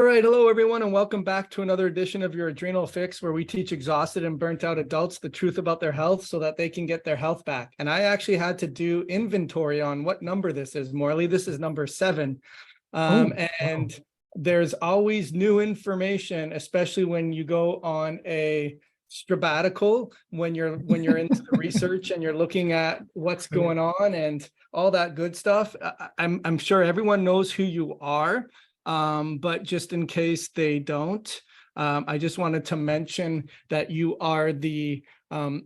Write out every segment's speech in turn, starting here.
All right, hello everyone, and welcome back to another edition of your Adrenal Fix, where we teach exhausted and burnt out adults the truth about their health so that they can get their health back. And I actually had to do inventory on what number this is, Morley. This is number 7. And there's always new information, especially when you go on a sabbatical, when you're into the research and you're looking at what's going on and all that good stuff. I'm sure everyone knows who you are. But just in case they don't, I just wanted to mention that you are the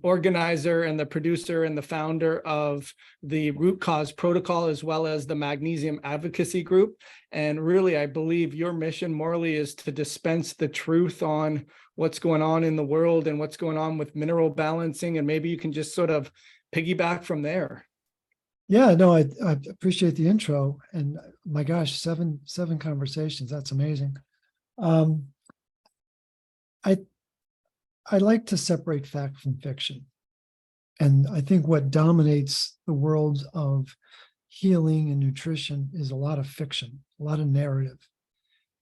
organizer and the producer and the founder of the Root Cause Protocol, as well as the Magnesium Advocacy Group. And really, I believe your mission, Morley, is to dispense the truth on what's going on in the world and what's going on with mineral balancing. And maybe you can just sort of piggyback from there. Yeah, no, I appreciate the intro, and my gosh, seven conversations. That's amazing. I like to separate fact from fiction. And I think what dominates the world of healing and nutrition is a lot of fiction, a lot of narrative,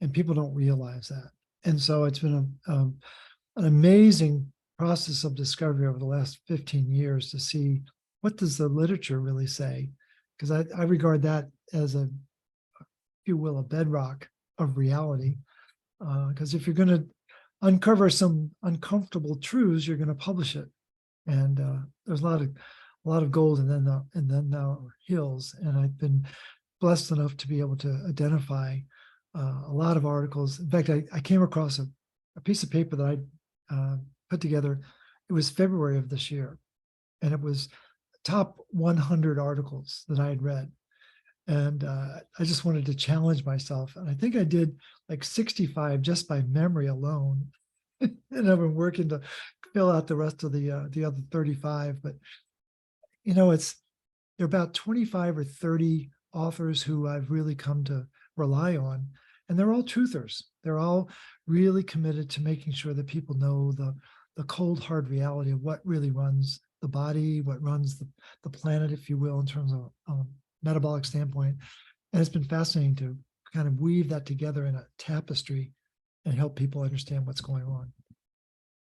and people don't realize that. And so it's been an amazing process of discovery over the last 15 years to see what does the literature really say? Because I regard that as if you will, a bedrock of reality. Because if you're going to uncover some uncomfortable truths, you're going to publish it. And there's a lot of gold and then now hills. And I've been blessed enough to be able to identify a lot of articles. In fact, I came across a piece of paper that I put together. It was February of this year, and it was top 100 articles that I had read. And I just wanted to challenge myself. And I think I did like 65 just by memory alone. And I've been working to fill out the rest of the other 35. But, you know, there are about 25 or 30 authors who I've really come to rely on. And they're all truthers. They're all really committed to making sure that people know the cold, hard reality of what really runs the body, what runs the planet, if you will, in terms of metabolic standpoint. And it's been fascinating to kind of weave that together in a tapestry and help people understand what's going on.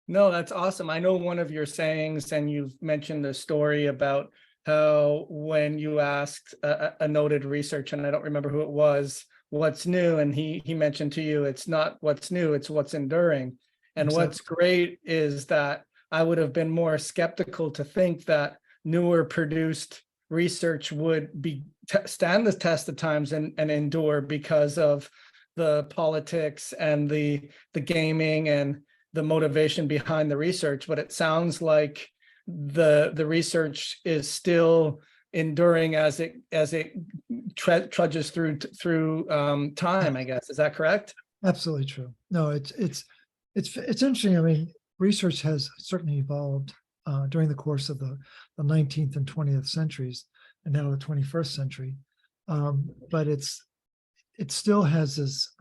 No, that's awesome. I know one of your sayings, and you've mentioned a story about how when you asked a noted researcher, and I don't remember who it was, what's new, and he mentioned to you, it's not what's new, it's what's enduring. And exactly. What's great is that I would have been more skeptical to think that newer produced research would stand the test of times and endure because of the politics and the gaming and the motivation behind the research. But it sounds like the research is still enduring as it trudges through time, I guess. Is that correct? Absolutely true. No, it's interesting. I mean, research has certainly evolved during the course of the 19th and 20th centuries, and now the 21st century. But it still has this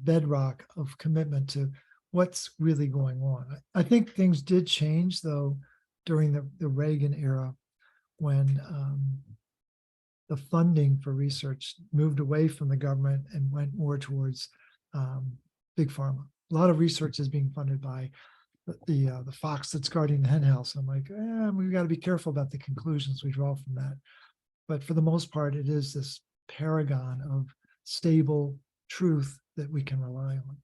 bedrock of commitment to what's really going on. I think things did change, though, during the Reagan era, when the funding for research moved away from the government and went more towards big pharma. A lot of research is being funded by the fox that's guarding the hen house. I'm like, we've got to be careful about the conclusions we draw from that. But for the most part, it is this paragon of stable truth that we can rely on.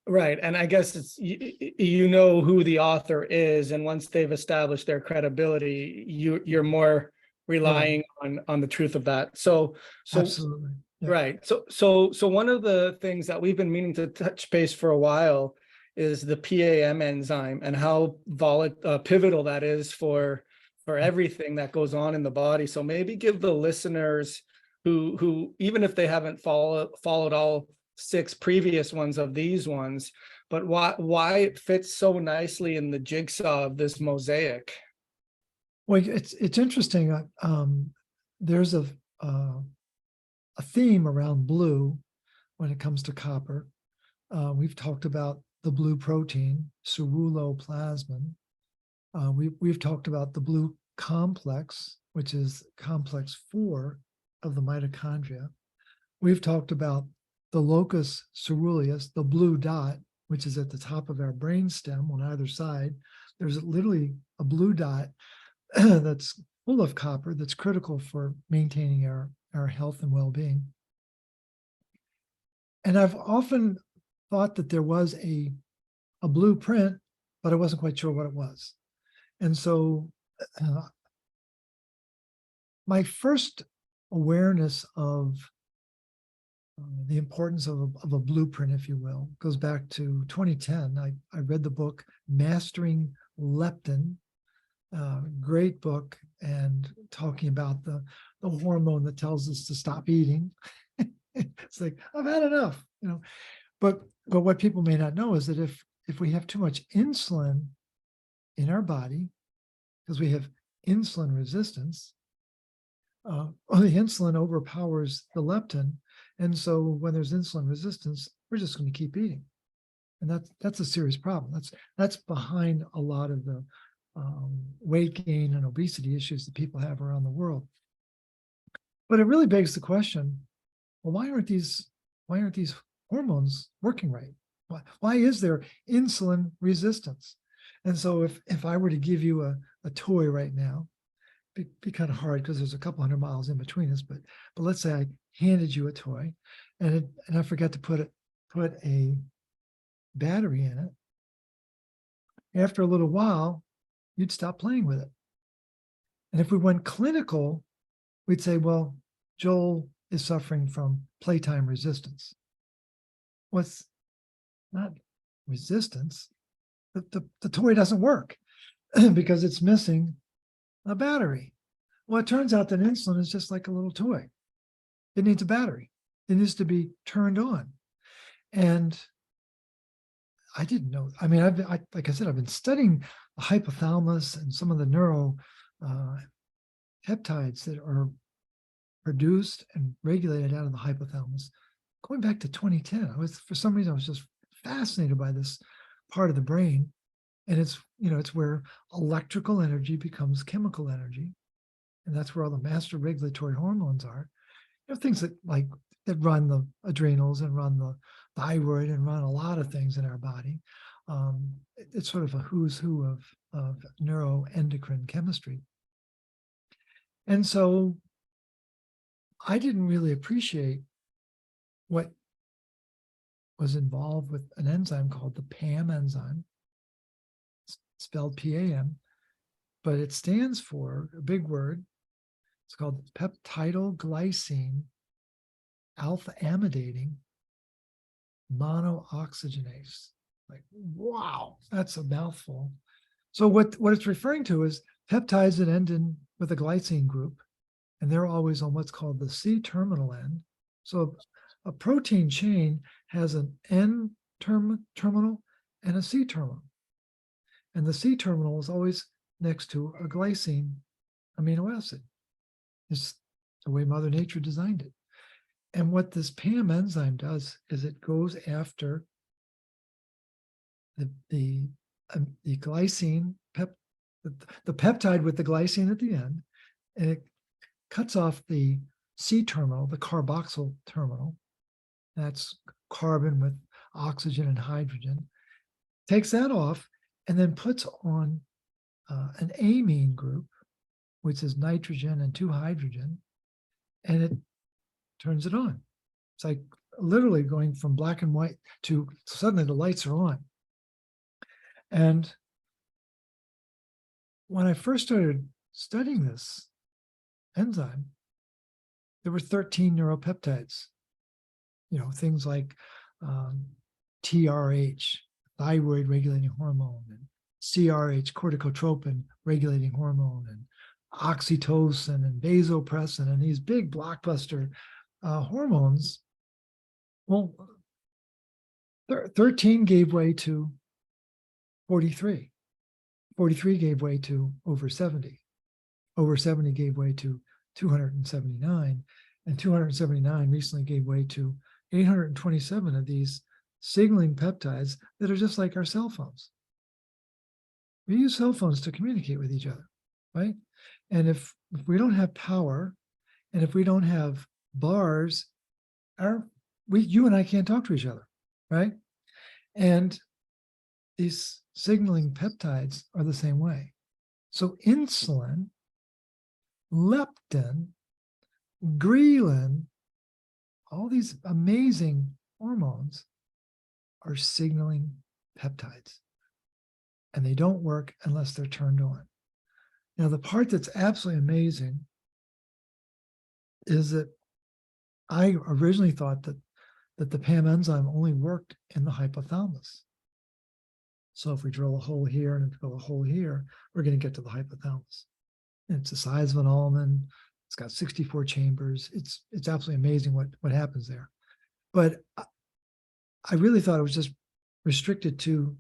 Right. And I guess it's, you know who the author is, and once they've established their credibility, you're more relying on the truth of that. So Absolutely. Yeah. Right. So one of the things that we've been meaning to touch base for a while is the PAM enzyme and how pivotal that is for everything that goes on in the body. So maybe give the listeners who even if they haven't followed all 6 previous ones of these ones, but why it fits so nicely in the jigsaw of this mosaic. Well, it's interesting. There's a theme around blue when it comes to copper. We've talked about the blue protein, ceruloplasmin. We've talked about the blue complex, which is complex 4 of the mitochondria. We've talked about the locus ceruleus, the blue dot, which is at the top of our brain stem on either side. There's literally a blue dot that's full of copper that's critical for maintaining our health and well-being. And I've often thought that there was a blueprint, but I wasn't quite sure what it was. And so my first awareness of the importance of a blueprint, if you will, goes back to 2010. I read the book Mastering Leptin, great book, and talking about the hormone that tells us to stop eating. It's like, I've had enough, But what people may not know is that if we have too much insulin in our body, because we have insulin resistance, the insulin overpowers the leptin. And so when there's insulin resistance, we're just going to keep eating. And that's a serious problem. That's behind a lot of the weight gain and obesity issues that people have around the world. But it really begs the question, well, why aren't these hormones working right? Why is there insulin resistance? And so if I were to give you a toy right now, it'd be kind of hard because there's a couple hundred miles in between us, but let's say I handed you a toy and I forgot to put a battery in it. After a little while, you'd stop playing with it. And if we went clinical, we'd say, well, Joel is suffering from playtime resistance. What's not resistance? The toy doesn't work because it's missing a battery. Well, it turns out that insulin is just like a little toy. It needs a battery. It needs to be turned on. And I didn't know. I mean, like I said, I've been studying the hypothalamus and some of the neuro peptides that are produced and regulated out of the hypothalamus going back to 2010. For some reason, I was just fascinated by this part of the brain. And it's where electrical energy becomes chemical energy. And that's where all the master regulatory hormones are. Things that run the adrenals and run the thyroid and run a lot of things in our body. It's sort of a who's who of neuroendocrine chemistry. And so I didn't really appreciate what was involved with an enzyme called the PAM enzyme, spelled PAM, but it stands for a big word. It's called peptidoglycine alpha amidating monooxygenase. Like, wow, that's a mouthful. So what it's referring to is peptides that end in with a glycine group, and they're always on what's called the C-terminal end. So a protein chain has an N-terminal and a C-terminal. And the C-terminal is always next to a glycine amino acid. It's the way Mother Nature designed it. And what this PAM enzyme does is it goes after the glycine, the peptide with the glycine at the end, and it cuts off the C-terminal, the carboxyl terminal. That's carbon with oxygen and hydrogen. Takes that off and then puts on an amine group, which is nitrogen and 2 hydrogen, and it turns it on. It's like literally going from black and white to suddenly the lights are on. And when I first started studying this enzyme, there were 13 neuropeptides, things like TRH, thyroid regulating hormone, and CRH, corticotropin regulating hormone, and oxytocin and vasopressin, and these big blockbuster hormones. Well, 13 gave way to 43. 43 gave way to over 70. Over 70 gave way to 279. And 279 recently gave way to 827 of these signaling peptides that are just like our cell phones. We use cell phones to communicate with each other, right? And if we don't have power, and if we don't have bars, our you and I can't talk to each other, right? And these signaling peptides are the same way. So insulin, leptin, ghrelin, all these amazing hormones are signaling peptides. And they don't work unless they're turned on. Now, the part that's absolutely amazing is that I originally thought that the PAM enzyme only worked in the hypothalamus. So if we drill a hole here and drill a hole here, we're going to get to the hypothalamus. And it's the size of an almond. It's got 64 chambers. It's absolutely amazing what happens there. But I really thought it was just restricted to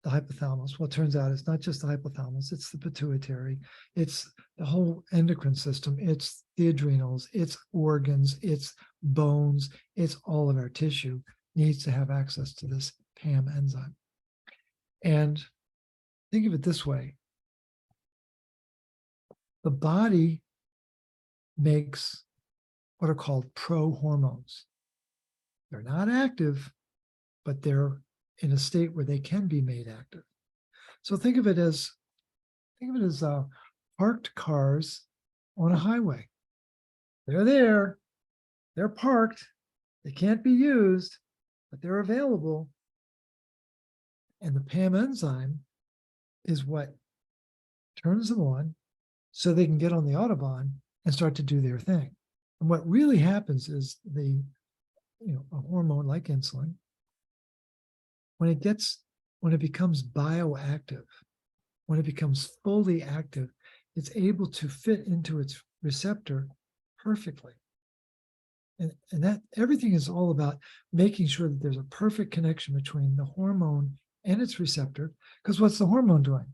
the hypothalamus. Well, it turns out it's not just the hypothalamus, it's the pituitary, it's the whole endocrine system, it's the adrenals, it's organs, it's bones, it's all of our tissue needs to have access to this PAM enzyme. And think of it this way. The body makes what are called prohormones. They're not active, but they're in a state where they can be made active. So think of it as parked cars on a highway. They're there, they're parked, they can't be used, but they're available. And the PAM enzyme is what turns them on so they can get on the Autobahn and start to do their thing. And what really happens is a hormone like insulin, when it becomes bioactive, when it becomes fully active, it's able to fit into its receptor perfectly. And that everything is all about making sure that there's a perfect connection between the hormone and its receptor. Because what's the hormone doing?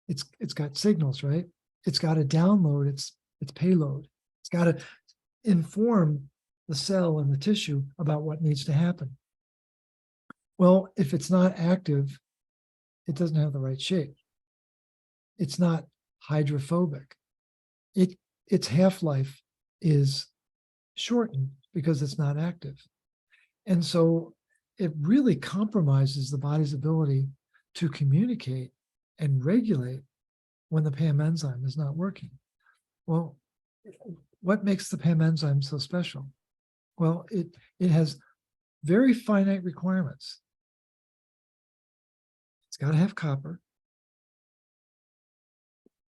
It's got signals, right? It's got to download its payload. It's got to inform the cell and the tissue about what needs to happen. Well, if it's not active, it doesn't have the right shape. It's not hydrophobic. Its half-life is shortened because it's not active. And so it really compromises the body's ability to communicate and regulate when the PAM enzyme is not working. Well, what makes the PAM enzyme so special? Well, it has very finite requirements. It's got to have copper.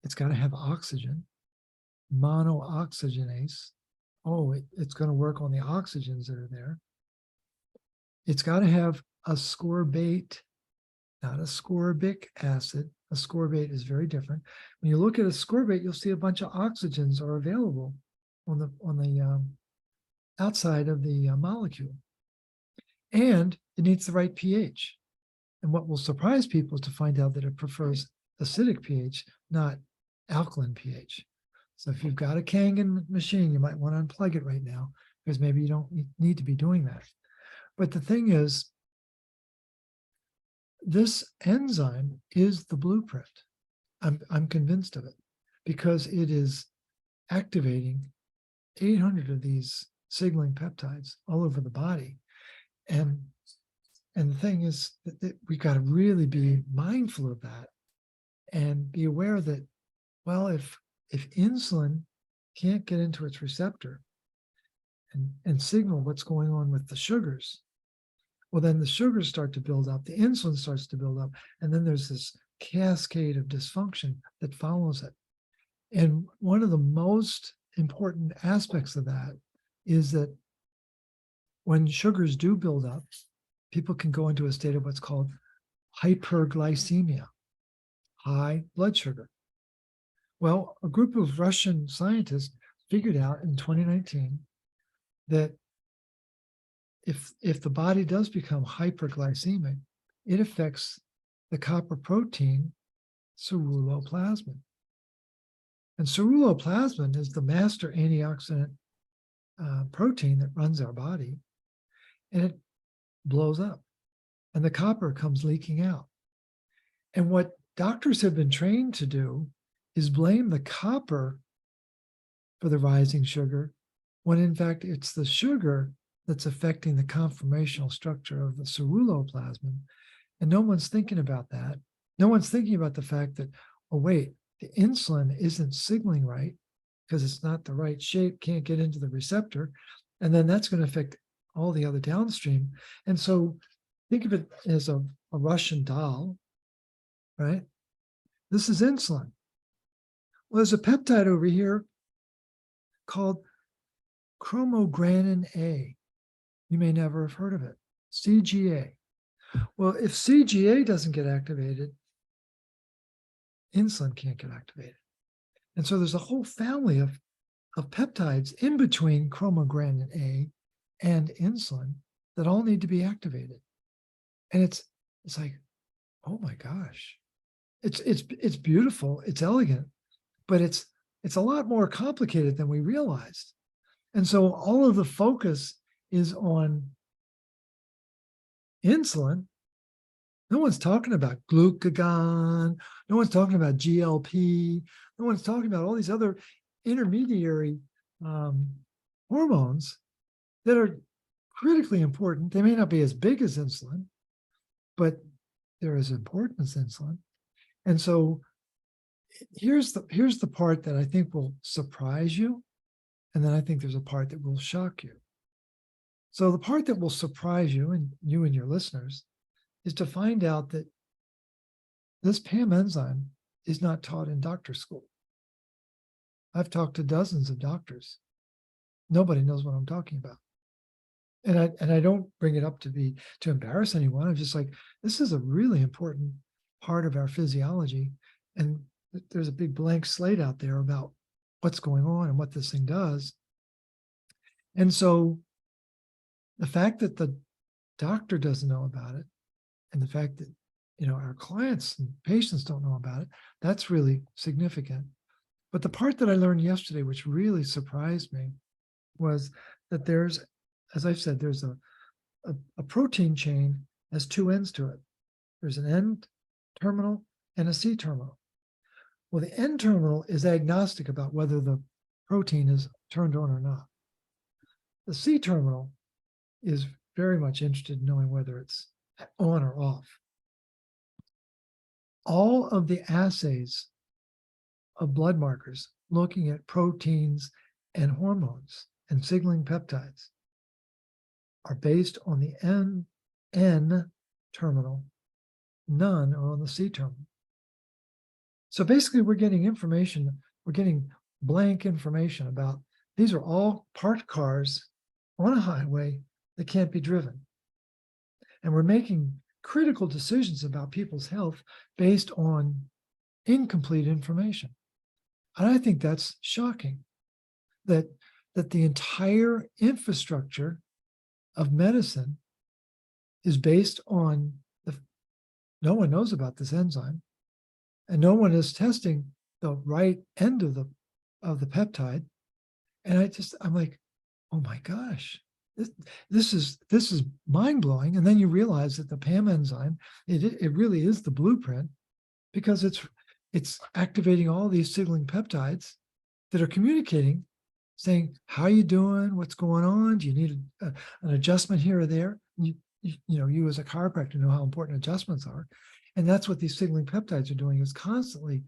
It's got to have oxygen, monooxygenase. Oh, it's going to work on the oxygens that are there. It's got to have ascorbate, not ascorbic acid. Ascorbate is very different. When you look at ascorbate, you'll see a bunch of oxygens are available on the outside of the molecule. And it needs the right pH. And what will surprise people is to find out that it prefers acidic pH, not alkaline pH. So if you've got a Kangen machine, you might want to unplug it right now because maybe you don't need to be doing that. But the thing is, this enzyme is the blueprint. I'm convinced of it because it is activating 800 of these signaling peptides all over the body. And the thing is that we've got to really be mindful of that and be aware that, well, if insulin can't get into its receptor and signal what's going on with the sugars, well, then the sugars start to build up, the insulin starts to build up, and then there's this cascade of dysfunction that follows it. And one of the most important aspects of that is that when sugars do build up, people can go into a state of what's called hyperglycemia, high blood sugar. Well, a group of Russian scientists figured out in 2019 that if the body does become hyperglycemic, it affects the copper protein ceruloplasmin. And ceruloplasmin is the master antioxidant protein that runs our body, and it blows up, and the copper comes leaking out. And what doctors have been trained to do is blame the copper for the rising sugar, when in fact it's the sugar that's affecting the conformational structure of the ceruloplasmin. And no one's thinking about that. No one's thinking about the fact that, oh, wait, the insulin isn't signaling right because it's not the right shape, can't get into the receptor. And then that's going to affect all the other downstream. And so think of it as a Russian doll, right? This is insulin. Well, there's a peptide over here called chromogranin A. You may never have heard of it, CGA. Well, if CGA doesn't get activated, insulin can't get activated. And so there's a whole family of peptides in between chromogranin A and insulin that all need to be activated. And it's like, oh my gosh, it's beautiful, it's elegant, but it's a lot more complicated than we realized. And so all of the focus is on insulin. No one's talking about glucagon. No one's talking about GLP. No one's talking about all these other intermediary hormones that are critically important. They may not be as big as insulin, but they're as important as insulin. And so here's the part that I think will surprise you. And then I think there's a part that will shock you. So the part that will surprise you and your listeners is to find out that this PAM enzyme is not taught in doctor school. I've talked to dozens of doctors. Nobody knows what I'm talking about. And I don't bring it up to embarrass anyone. I'm just like, this is a really important part of our physiology. And there's a big blank slate out there about what's going on and what this thing does. And so the fact that the doctor doesn't know about it, and the fact that, our clients and patients don't know about it, that's really significant. But the part that I learned yesterday, which really surprised me, was that there's, as I've said, there's a protein chain has two ends to it. There's an N terminal and a C terminal. Well, the N terminal is agnostic about whether the protein is turned on or not. The C terminal is very much interested in knowing whether it's on or off. All of the assays of blood markers looking at proteins and hormones and signaling peptides are based on the N terminal. None are on the C terminal. So basically we're getting information, we're getting blank information about these are all parked cars on a highway that can't be driven. And we're making critical decisions about people's health based on incomplete information. And I think that's shocking that the entire infrastructure of medicine is based on no one knows about this enzyme, and no one is testing the right end of the peptide. And I'm like, oh my gosh, this is mind-blowing. And then you realize that the PAM enzyme, it really is the blueprint, because it's activating all these signaling peptides that are communicating, saying, how are you doing? What's going on? Do you need an adjustment here or there? You as a chiropractor know how important adjustments are. And that's what these signaling peptides are doing, is constantly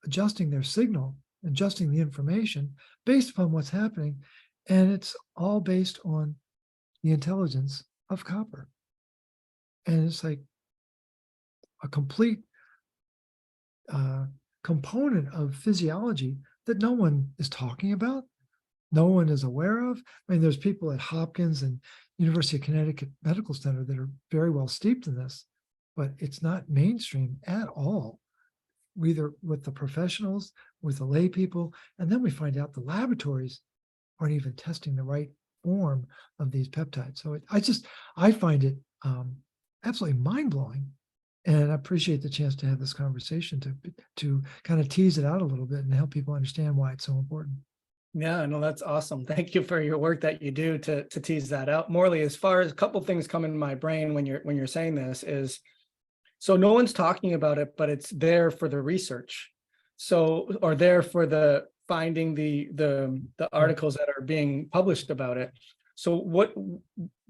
adjusting their signal, adjusting the information based upon what's happening. And it's all based on the intelligence of copper. And it's like a complete component of physiology that no one is talking about, no one is aware of. I mean, there's people at Hopkins and University of Connecticut Medical Center that are very well steeped in this, but it's not mainstream at all, either with the professionals, with the lay people. And then we find out the laboratories aren't even testing the right form of these peptides. So I find it absolutely mind-blowing. And I appreciate the chance to have this conversation to kind of tease it out a little bit and help people understand why it's so important. Yeah, no, that's awesome. Thank you for your work that you do to tease that out. Morley, as far as a couple things come in my brain when you're saying this is, so no one's talking about it, but it's there for the research. So, or there for the finding the articles that are being published about it. So what,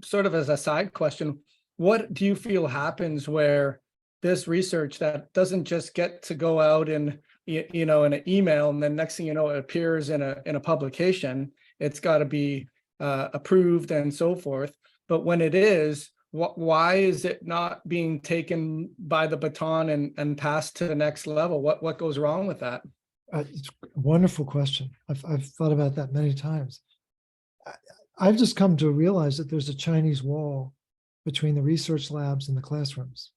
sort of as a side question, what do you feel happens where this research that doesn't just get to go out in, in an email, and then next thing you know, it appears in a publication, it's got to be approved and so forth. But when it is, why is it not being taken by the baton and passed to the next level? What goes wrong with that? It's a wonderful question. I've thought about that many times. I've just come to realize that there's a Chinese wall between the research labs and the classrooms.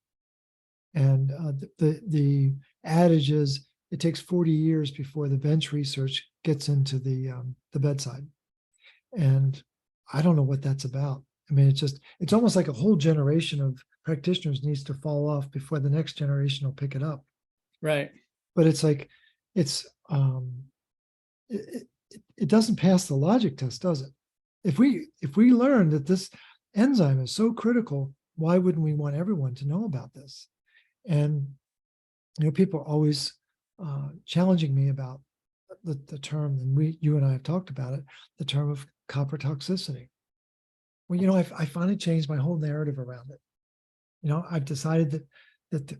And the adage is it takes 40 years before the bench research gets into the bedside. And I don't know what that's about. I mean, it's almost like a whole generation of practitioners needs to fall off before the next generation will pick it up. Right. But it's like, it doesn't pass the logic test, does it? If we learn that this enzyme is so critical, why wouldn't we want everyone to know about this? And people are always challenging me about the term, and you and I have talked about it, the term of copper toxicity. Well, I finally changed my whole narrative around it. I've decided that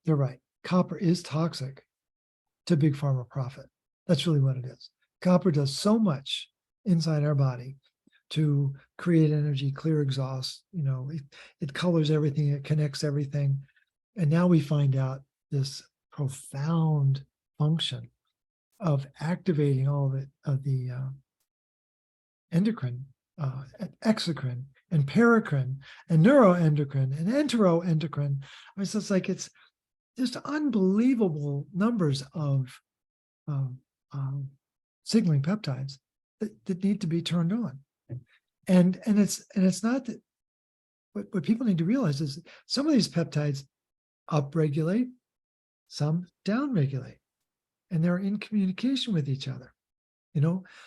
they're right. Copper is toxic to big pharma profit. That's really what it is. Copper does so much inside our body to create energy, clear exhaust. It colors everything, it connects everything. And now we find out this profound function of activating all of the endocrine, exocrine, and paracrine, and neuroendocrine, and enteroendocrine. I mean, so it's just unbelievable numbers of signaling peptides that need to be turned on. And it's not that what people need to realize is some of these peptides upregulate, some downregulate, and they're in communication with each other.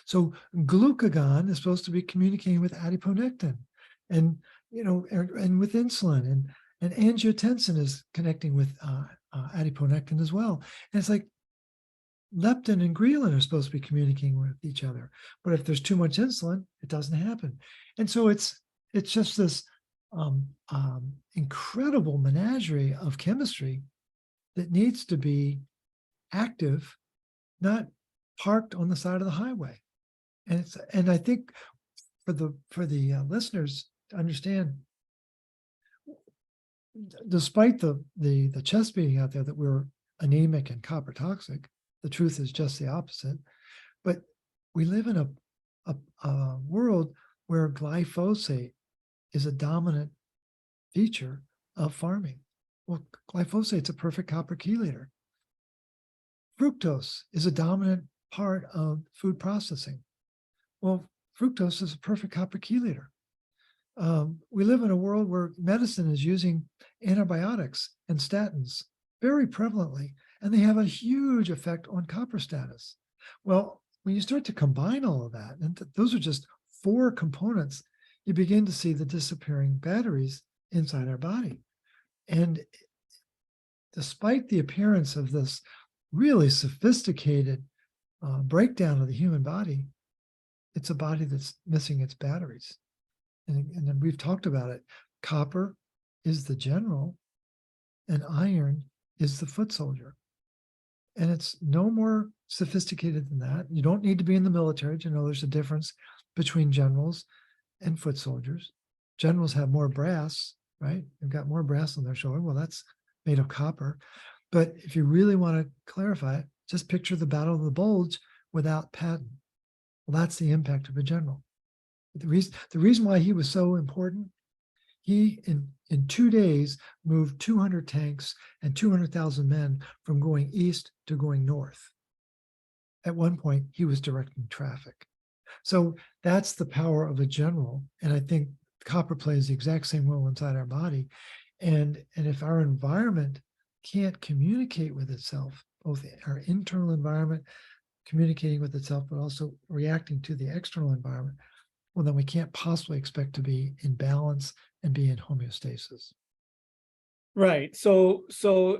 So glucagon is supposed to be communicating with adiponectin, and and with insulin, and angiotensin is connecting with adiponectin as well. And it's like leptin and ghrelin are supposed to be communicating with each other, but if there's too much insulin, it doesn't happen. And so it's just this incredible menagerie of chemistry that needs to be active, not parked on the side of the highway. And I think for the listeners to understand, despite the chest beating out there that we're anemic and copper toxic, the truth is just the opposite. But we live in a world where glyphosate is a dominant feature of farming. Well, glyphosate's a perfect copper chelator. Fructose is a dominant part of food processing. Well, fructose is a perfect copper chelator. We live in a world where medicine is using antibiotics and statins very prevalently, and they have a huge effect on copper status. Well, when you start to combine all of that, and those are just 4 components, you begin to see the disappearing batteries inside our body. And despite the appearance of this really sophisticated breakdown of the human body, it's a body that's missing its batteries. And then we've talked about it. Copper is the general, and iron is the foot soldier. And it's no more sophisticated than that. You don't need to be in the military to know there's a difference between generals and foot soldiers. Generals have more brass, right? They've got more brass on their shoulder. Well, that's made of copper. But if you really want to clarify it, just picture the Battle of the Bulge without Patton. Well, that's the impact of a general. The reason why he was so important, he in 2 days moved 200 tanks and 200,000 men from going east to going north. At one point, he was directing traffic. So that's the power of a general. And I think copper plays the exact same role inside our body. And if our environment can't communicate with itself, both our internal environment communicating with itself, but also reacting to the external environment, well, then we can't possibly expect to be in balance and be in homeostasis. Right. So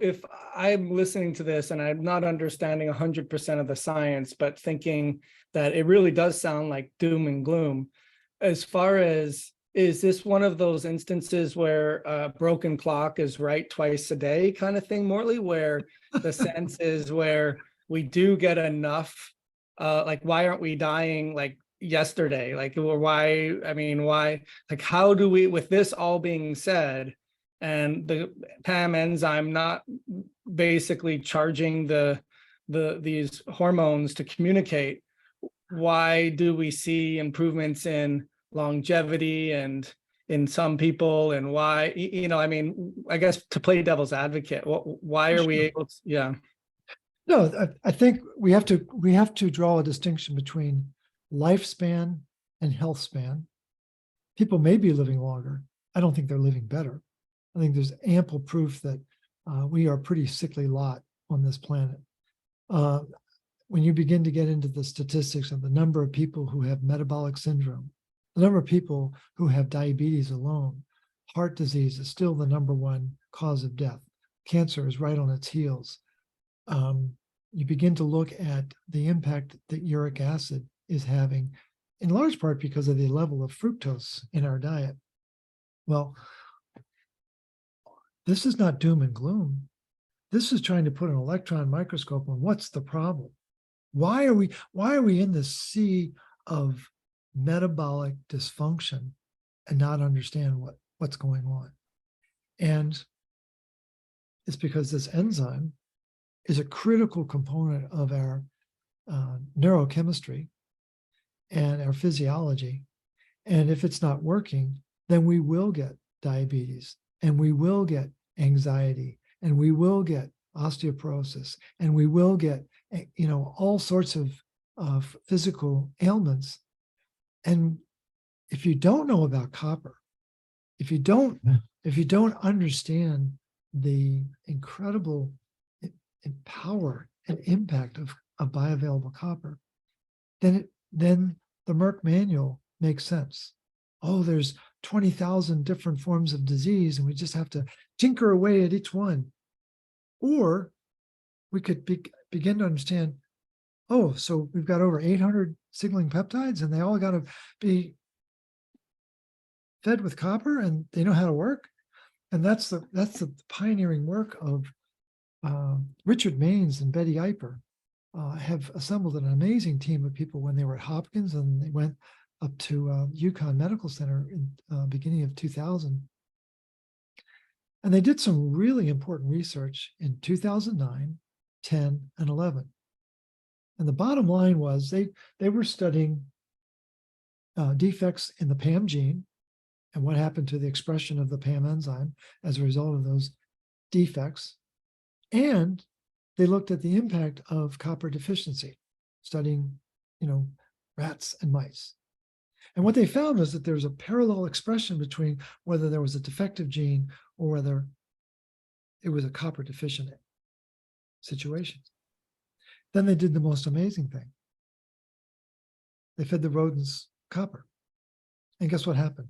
if I'm listening to this and I'm not understanding 100% of the science, but thinking that it really does sound like doom and gloom, as far as, is this one of those instances where a broken clock is right twice a day kind of thing, Morley, where the sense is where we do get enough, like, why aren't we dying like yesterday? Like, or why, I mean, why, like, how do we, with this all being said, and the PAM enzyme not basically charging these hormones to communicate, why do we see improvements in longevity and in some people, and why, I mean, I guess to play devil's advocate, why are we able to, yeah. No, I think we have to draw a distinction between lifespan and health span. People may be living longer. I don't think they're living better. I think there's ample proof that we are a pretty sickly lot on this planet. When you begin to get into the statistics of the number of people who have metabolic syndrome, the number of people who have diabetes alone, heart disease is still the #1 cause of death. Cancer is right on its heels. You begin to look at the impact that uric acid is having, in large part because of the level of fructose in our diet. Well, this is not doom and gloom. This is trying to put an electron microscope on what's the problem. Why are we in this sea of metabolic dysfunction and not understand what's going on? And it's because this enzyme is a critical component of our neurochemistry and our physiology. And if it's not working, then we will get diabetes, and we will get anxiety, and we will get osteoporosis, and we will get, all sorts of physical ailments. And if you don't know about copper, if you don't understand the incredible power and impact of bioavailable copper, then the Merck manual makes sense. Oh, there's 20,000 different forms of disease, and we just have to tinker away at each one. Or we could begin to understand, oh, so we've got over 800 signaling peptides, and they all got to be fed with copper, and they know how to work. And that's the pioneering work of Richard Maines and Betty Eiper. Have assembled an amazing team of people when they were at Hopkins, and they went up to UConn Medical Center in beginning of 2000. And they did some really important research in 2009, 10, and 11. And the bottom line was they were studying defects in the PAM gene and what happened to the expression of the PAM enzyme as a result of those defects. And they looked at the impact of copper deficiency, studying, rats and mice. And what they found was that there was a parallel expression between whether there was a defective gene or whether it was a copper deficient situation. Then they did the most amazing thing. They fed the rodents copper. And guess what happened?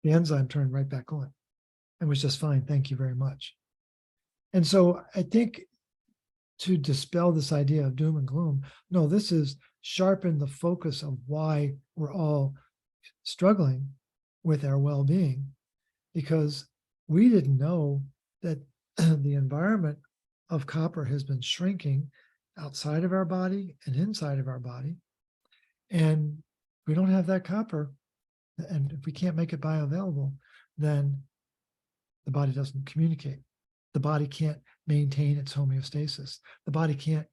The enzyme turned right back on and was just fine. Thank you very much. And so I think, to dispel this idea of doom and gloom, no, this is sharpen the focus of why we're all struggling with our well-being, because we didn't know that the environment of copper has been shrinking outside of our body and inside of our body. And we don't have that copper, and if we can't make it bioavailable, then the body doesn't communicate. The body can't maintain its homeostasis. The body can't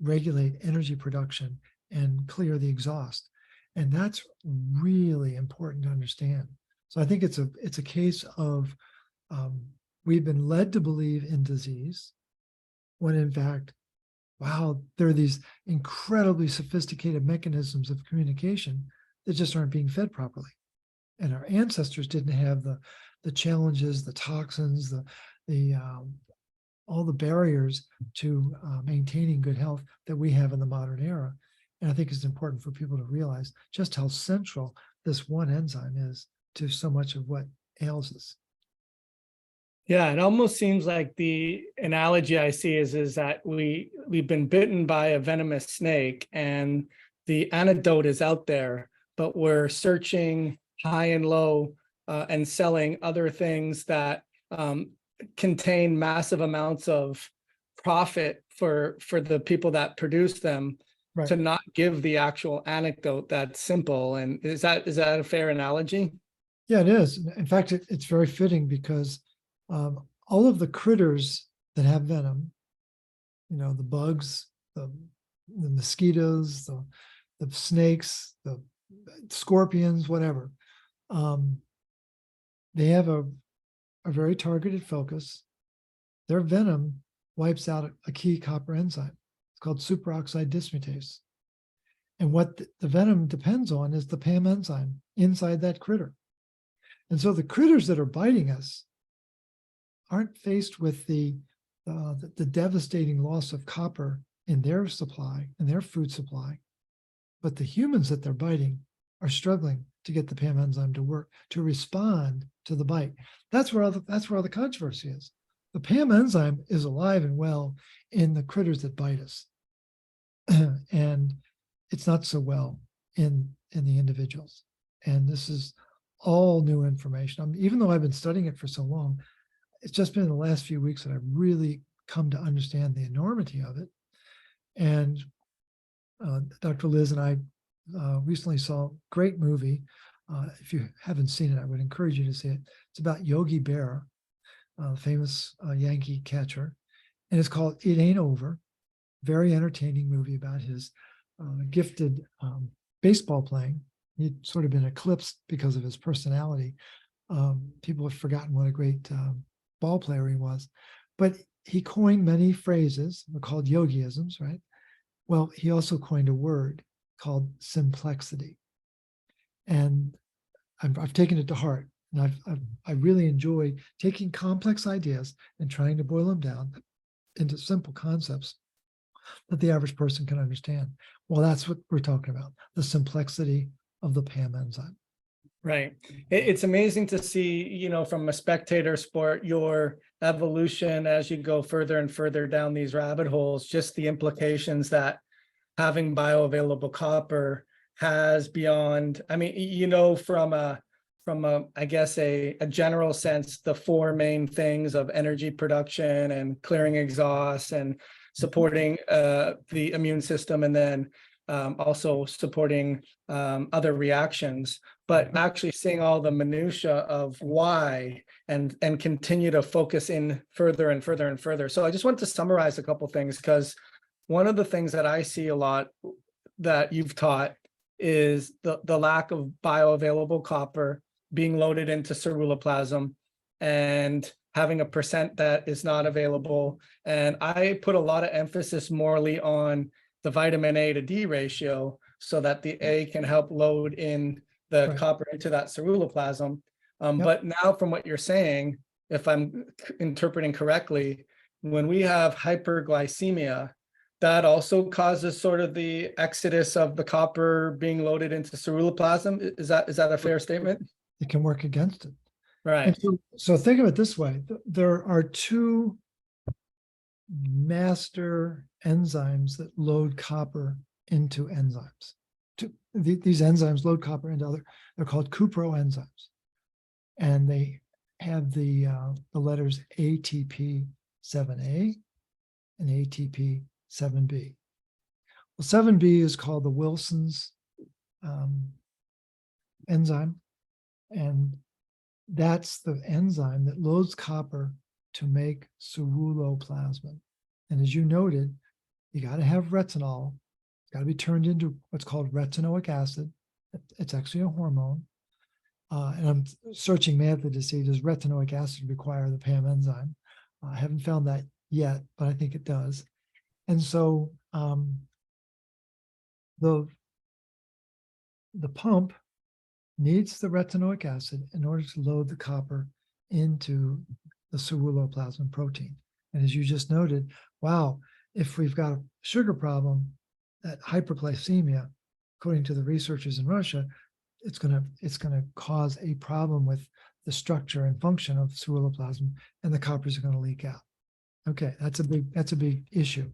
regulate energy production and clear the exhaust. And that's really important to understand. So I think it's a case of we've been led to believe in disease, when in fact, wow, there are these incredibly sophisticated mechanisms of communication that just aren't being fed properly. And our ancestors didn't have the challenges, the toxins, all the barriers to maintaining good health that we have in the modern era. And I think it's important for people to realize just how central this one enzyme is to so much of what ails us. Yeah, it almost seems like the analogy I see is that we've been bitten by a venomous snake, and the antidote is out there, but we're searching high and low and selling other things that contain massive amounts of profit for the people that produce them, Right. to not give the actual anecdote that's simple. And is that a fair analogy? Yeah, it is. In fact, it's very fitting because all of the critters that have venom, the bugs, the mosquitoes, the snakes, the scorpions, whatever, they have a very targeted focus. Their venom wipes out a key copper enzyme. It's called superoxide dismutase. And what the venom depends on is the PAM enzyme inside that critter. And so the critters that are biting us aren't faced with the devastating loss of copper in their supply, in their food supply, but the humans that they're biting are struggling to get the PAM enzyme to work, to respond to the bite. That's where all the controversy is. The PAM enzyme is alive and well in the critters that bite us, and it's not so well in the individuals. And this is all new information. Even though I've been studying it for so long, it's just been in the last few weeks that I've really come to understand the enormity of it. And Dr. Liz and I recently saw a great movie. If you haven't seen it, I would encourage you to see it. It's about Yogi Berra, famous Yankee catcher, and it's called It Ain't Over. Very entertaining movie about his gifted baseball playing. He'd sort of been eclipsed because of his personality. People have forgotten what a great ball player he was, but he coined many phrases called yogiisms, right? Well, he also coined a word called simplexity, and I've taken it to heart. And I really enjoy taking complex ideas and trying to boil them down into simple concepts that the average person can understand. Well, that's what we're talking about, the simplexity of the PAM enzyme. Right. It's amazing to see, from a spectator sport, your evolution as you go further and further down these rabbit holes, just the implications that having bioavailable copper has beyond, from I guess a general sense, the four main things of energy production and clearing exhaust and supporting the immune system, and then also supporting other reactions, but actually seeing all the minutia of why and continue to focus in further and further and further. So I just want to summarize a couple things, because one of the things that I see a lot that you've taught is the lack of bioavailable copper being loaded into ceruloplasm and having a percent that is not available. And I put a lot of emphasis, Morley, on the vitamin A to D ratio, so that the A can help load in the copper into that ceruloplasm. But now from what you're saying, if I'm interpreting correctly, when we have hyperglycemia, that also causes sort of the exodus of the copper being loaded into ceruloplasm. Is that a fair statement? It can work against it. Right. So think of it this way. There are two master enzymes that load copper into enzymes. These enzymes load copper into they're called cuproenzymes. And they have the letters ATP7A and ATP7B. Well, 7B is called the Wilson's enzyme, and that's the enzyme that loads copper to make ceruloplasmin. And as you noted, you got to have retinol. It's got to be turned into what's called retinoic acid. It's actually a hormone. And I'm searching madly to see, does retinoic acid require the PAM enzyme? I haven't found that yet, but I think it does. And so the pump needs the retinoic acid in order to load the copper into the ceruloplasmin protein. And as you just noted, wow, if we've got a sugar problem, that hyperglycemia, according to the researchers in Russia, it's going to cause a problem with the structure and function of ceruloplasmin, and the coppers are going to leak out. Okay, that's a big issue.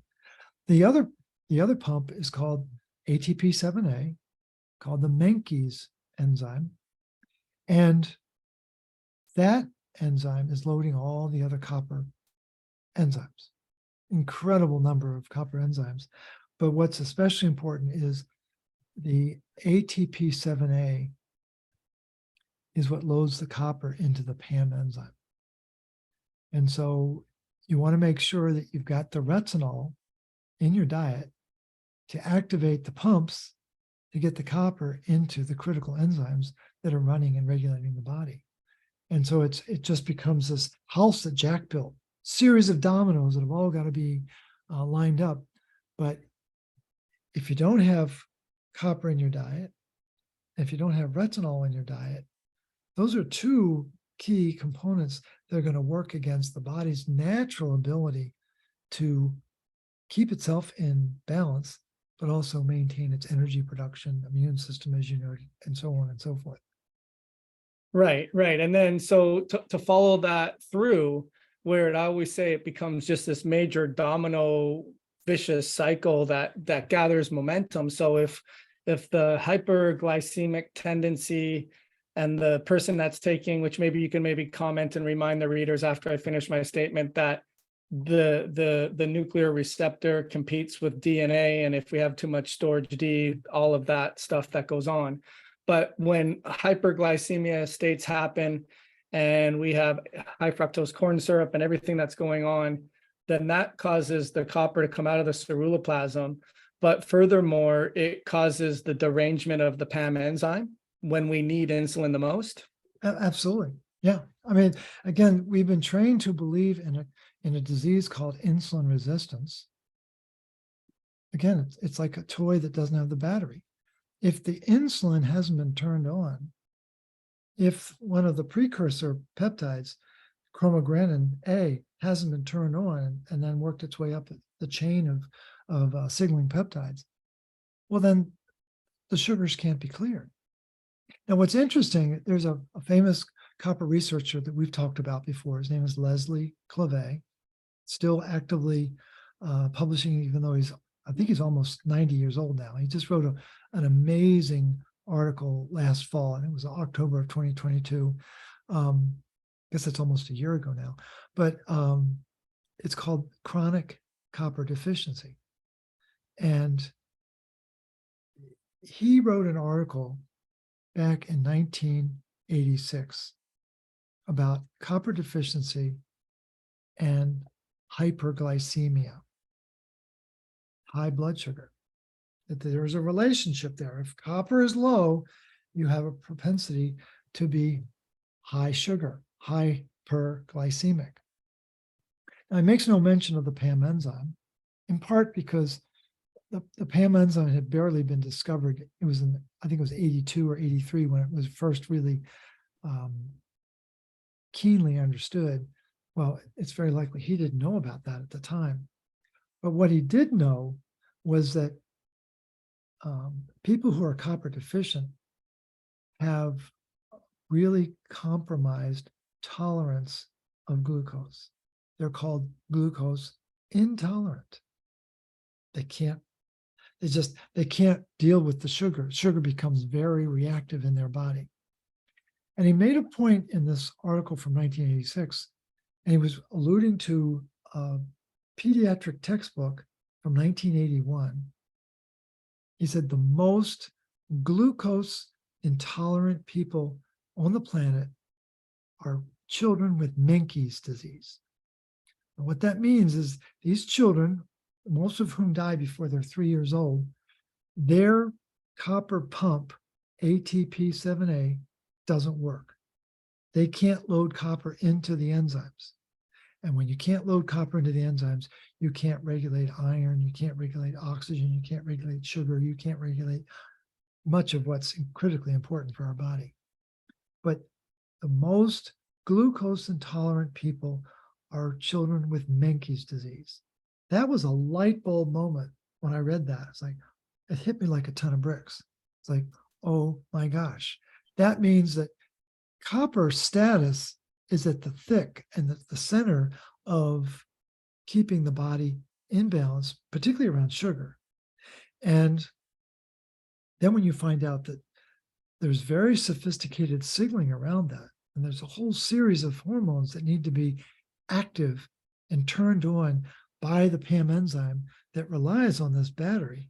The other pump is called ATP7A, called the Menkes enzyme. And that enzyme is loading all the other copper enzymes, incredible number of copper enzymes. But what's especially important is the ATP7A is what loads the copper into the PAM enzyme. And so you want to make sure that you've got the retinol in your diet to activate the pumps to get the copper into the critical enzymes that are running and regulating the body. And so it just becomes this house that Jack built, series of dominoes that have all got to be lined up. But if you don't have copper in your diet, if you don't have retinol in your diet, those are two key components that are going to work against the body's natural ability to keep itself in balance, but also maintain its energy production, immune system, as you know, and so on and so forth. Right, right. And then so to follow that through, where I always say it becomes just this major domino vicious cycle that gathers momentum. So if the hyperglycemic tendency and the person that's taking, which maybe you can maybe comment and remind the readers after I finish my statement, that the nuclear receptor competes with DNA, and if we have too much storage D, all of that stuff that goes on. But when hyperglycemia states happen and we have high fructose corn syrup and everything that's going on, then that causes the copper to come out of the ceruloplasm. But furthermore, it causes the derangement of the PAM enzyme when we need insulin the most. Absolutely. Yeah. I mean, again, we've been trained to believe in a disease called insulin resistance. Again, it's like a toy that doesn't have the battery. If the insulin hasn't been turned on, if one of the precursor peptides, chromogranin A, hasn't been turned on and then worked its way up the chain of signaling peptides, well, then the sugars can't be cleared. Now, what's interesting, there's a famous copper researcher that we've talked about before. His name is Leslie Clave, still actively publishing, even though I think he's almost 90 years old now. He just wrote an amazing article last fall, and it was October of 2022. I guess it's almost a year ago now, but it's called Chronic Copper Deficiency. And he wrote an article back in 1986 about copper deficiency and hyperglycemia, high blood sugar, that there's a relationship there. If copper is low, you have a propensity to be high sugar, hyperglycemic. Now, it makes no mention of the PAM enzyme, in part because the PAM enzyme had barely been discovered. It was I think it was 82 or 83 when it was first really keenly understood. Well, it's very likely he didn't know about that at the time. But what he did know was that people who are copper deficient have really compromised tolerance of glucose. They're called glucose intolerant. They can't deal with the sugar. Sugar becomes very reactive in their body. And he made a point in this article from 1986, and he was alluding to a pediatric textbook from 1981. He said the most glucose intolerant people on the planet are children with Menkes disease. And what that means is these children, most of whom die before they're 3 years old, their copper pump, ATP7A, doesn't work. They can't load copper into the enzymes. And when you can't load copper into the enzymes, you can't regulate iron, you can't regulate oxygen, you can't regulate sugar, you can't regulate much of what's critically important for our body. But the most glucose intolerant people are children with Menkes disease. That was a light bulb moment when I read that. It's like, it hit me like a ton of bricks. It's like, oh my gosh. That means that copper status is at the thick and the center of keeping the body in balance, particularly around sugar. And Then when you find out that there's very sophisticated signaling around that, and there's a whole series of hormones that need to be active and turned on by the PAM enzyme that relies on this battery,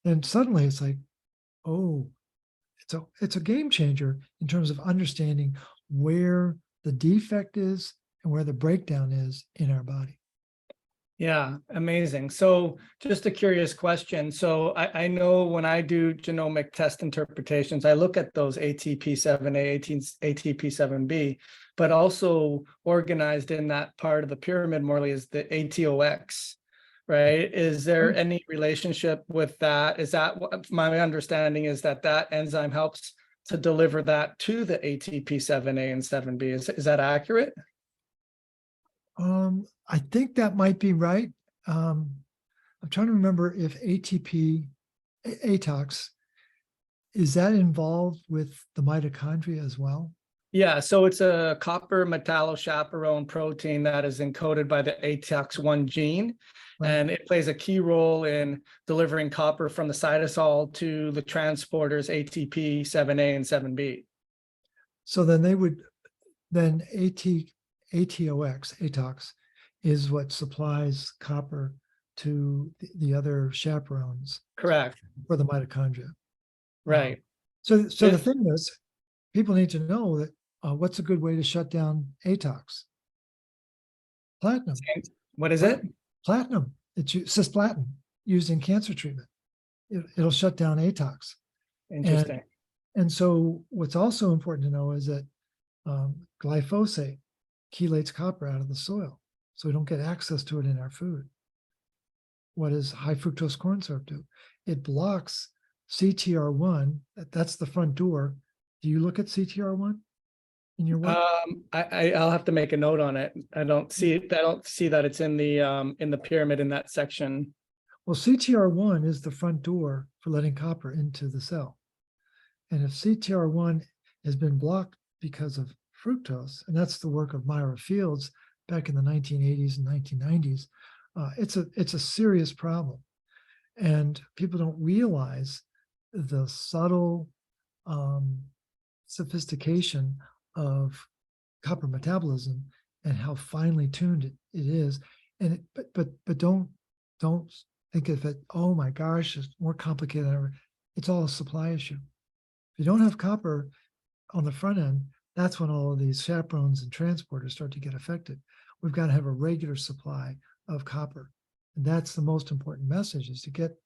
then suddenly it's like, oh, it's a game changer in terms of understanding where the defect is and where the breakdown is in our body. Yeah, amazing. So just a curious question. So I know when I do genomic test interpretations, I look at those ATP7A, ATP7B, but also organized in that part of the pyramid, Morley, is the ATOX, right? Is there Right. any relationship with that? Is that what my understanding is, that that enzyme helps to deliver that to the ATP7A and 7B? Is that accurate? I think that might be right. I'm trying to remember if ATOX, is that involved with the mitochondria as well? Yeah, so it's a copper metallochaperone protein that is encoded by the ATOX1 gene, Right. and it plays a key role in delivering copper from the cytosol to the transporters ATP, 7A, and 7B. So then ATOX is what supplies copper to the other chaperones Correct, for the mitochondria. right. So the If- thing is, people need to know that what's a good way to shut down ATOX? Platinum. What is it? Platinum. It's cisplatin used in cancer treatment. It'll shut down ATOX. Interesting. And so what's also important to know is that glyphosate chelates copper out of the soil, so we don't get access to it in our food. What does high fructose corn syrup do? It blocks CTR1. That's the front door. Do you look at CTR1 in your work? I'll have to make a note on it. I don't see it. I don't see that it's in the pyramid in that section. Well, CTR1 is the front door for letting copper into the cell. And if CTR1 has been blocked because of fructose, and that's the work of Myra Fields back in the 1980s and 1990s, it's a serious problem. And people don't realize the subtle sophistication of copper metabolism and how finely tuned it is. And but don't think of it, oh my gosh, it's more complicated than ever. It's all a supply issue. If you don't have copper on the front end, that's when all of these chaperones and transporters start to get affected. We've got to have a regular supply of copper. And that's the most important message, is to get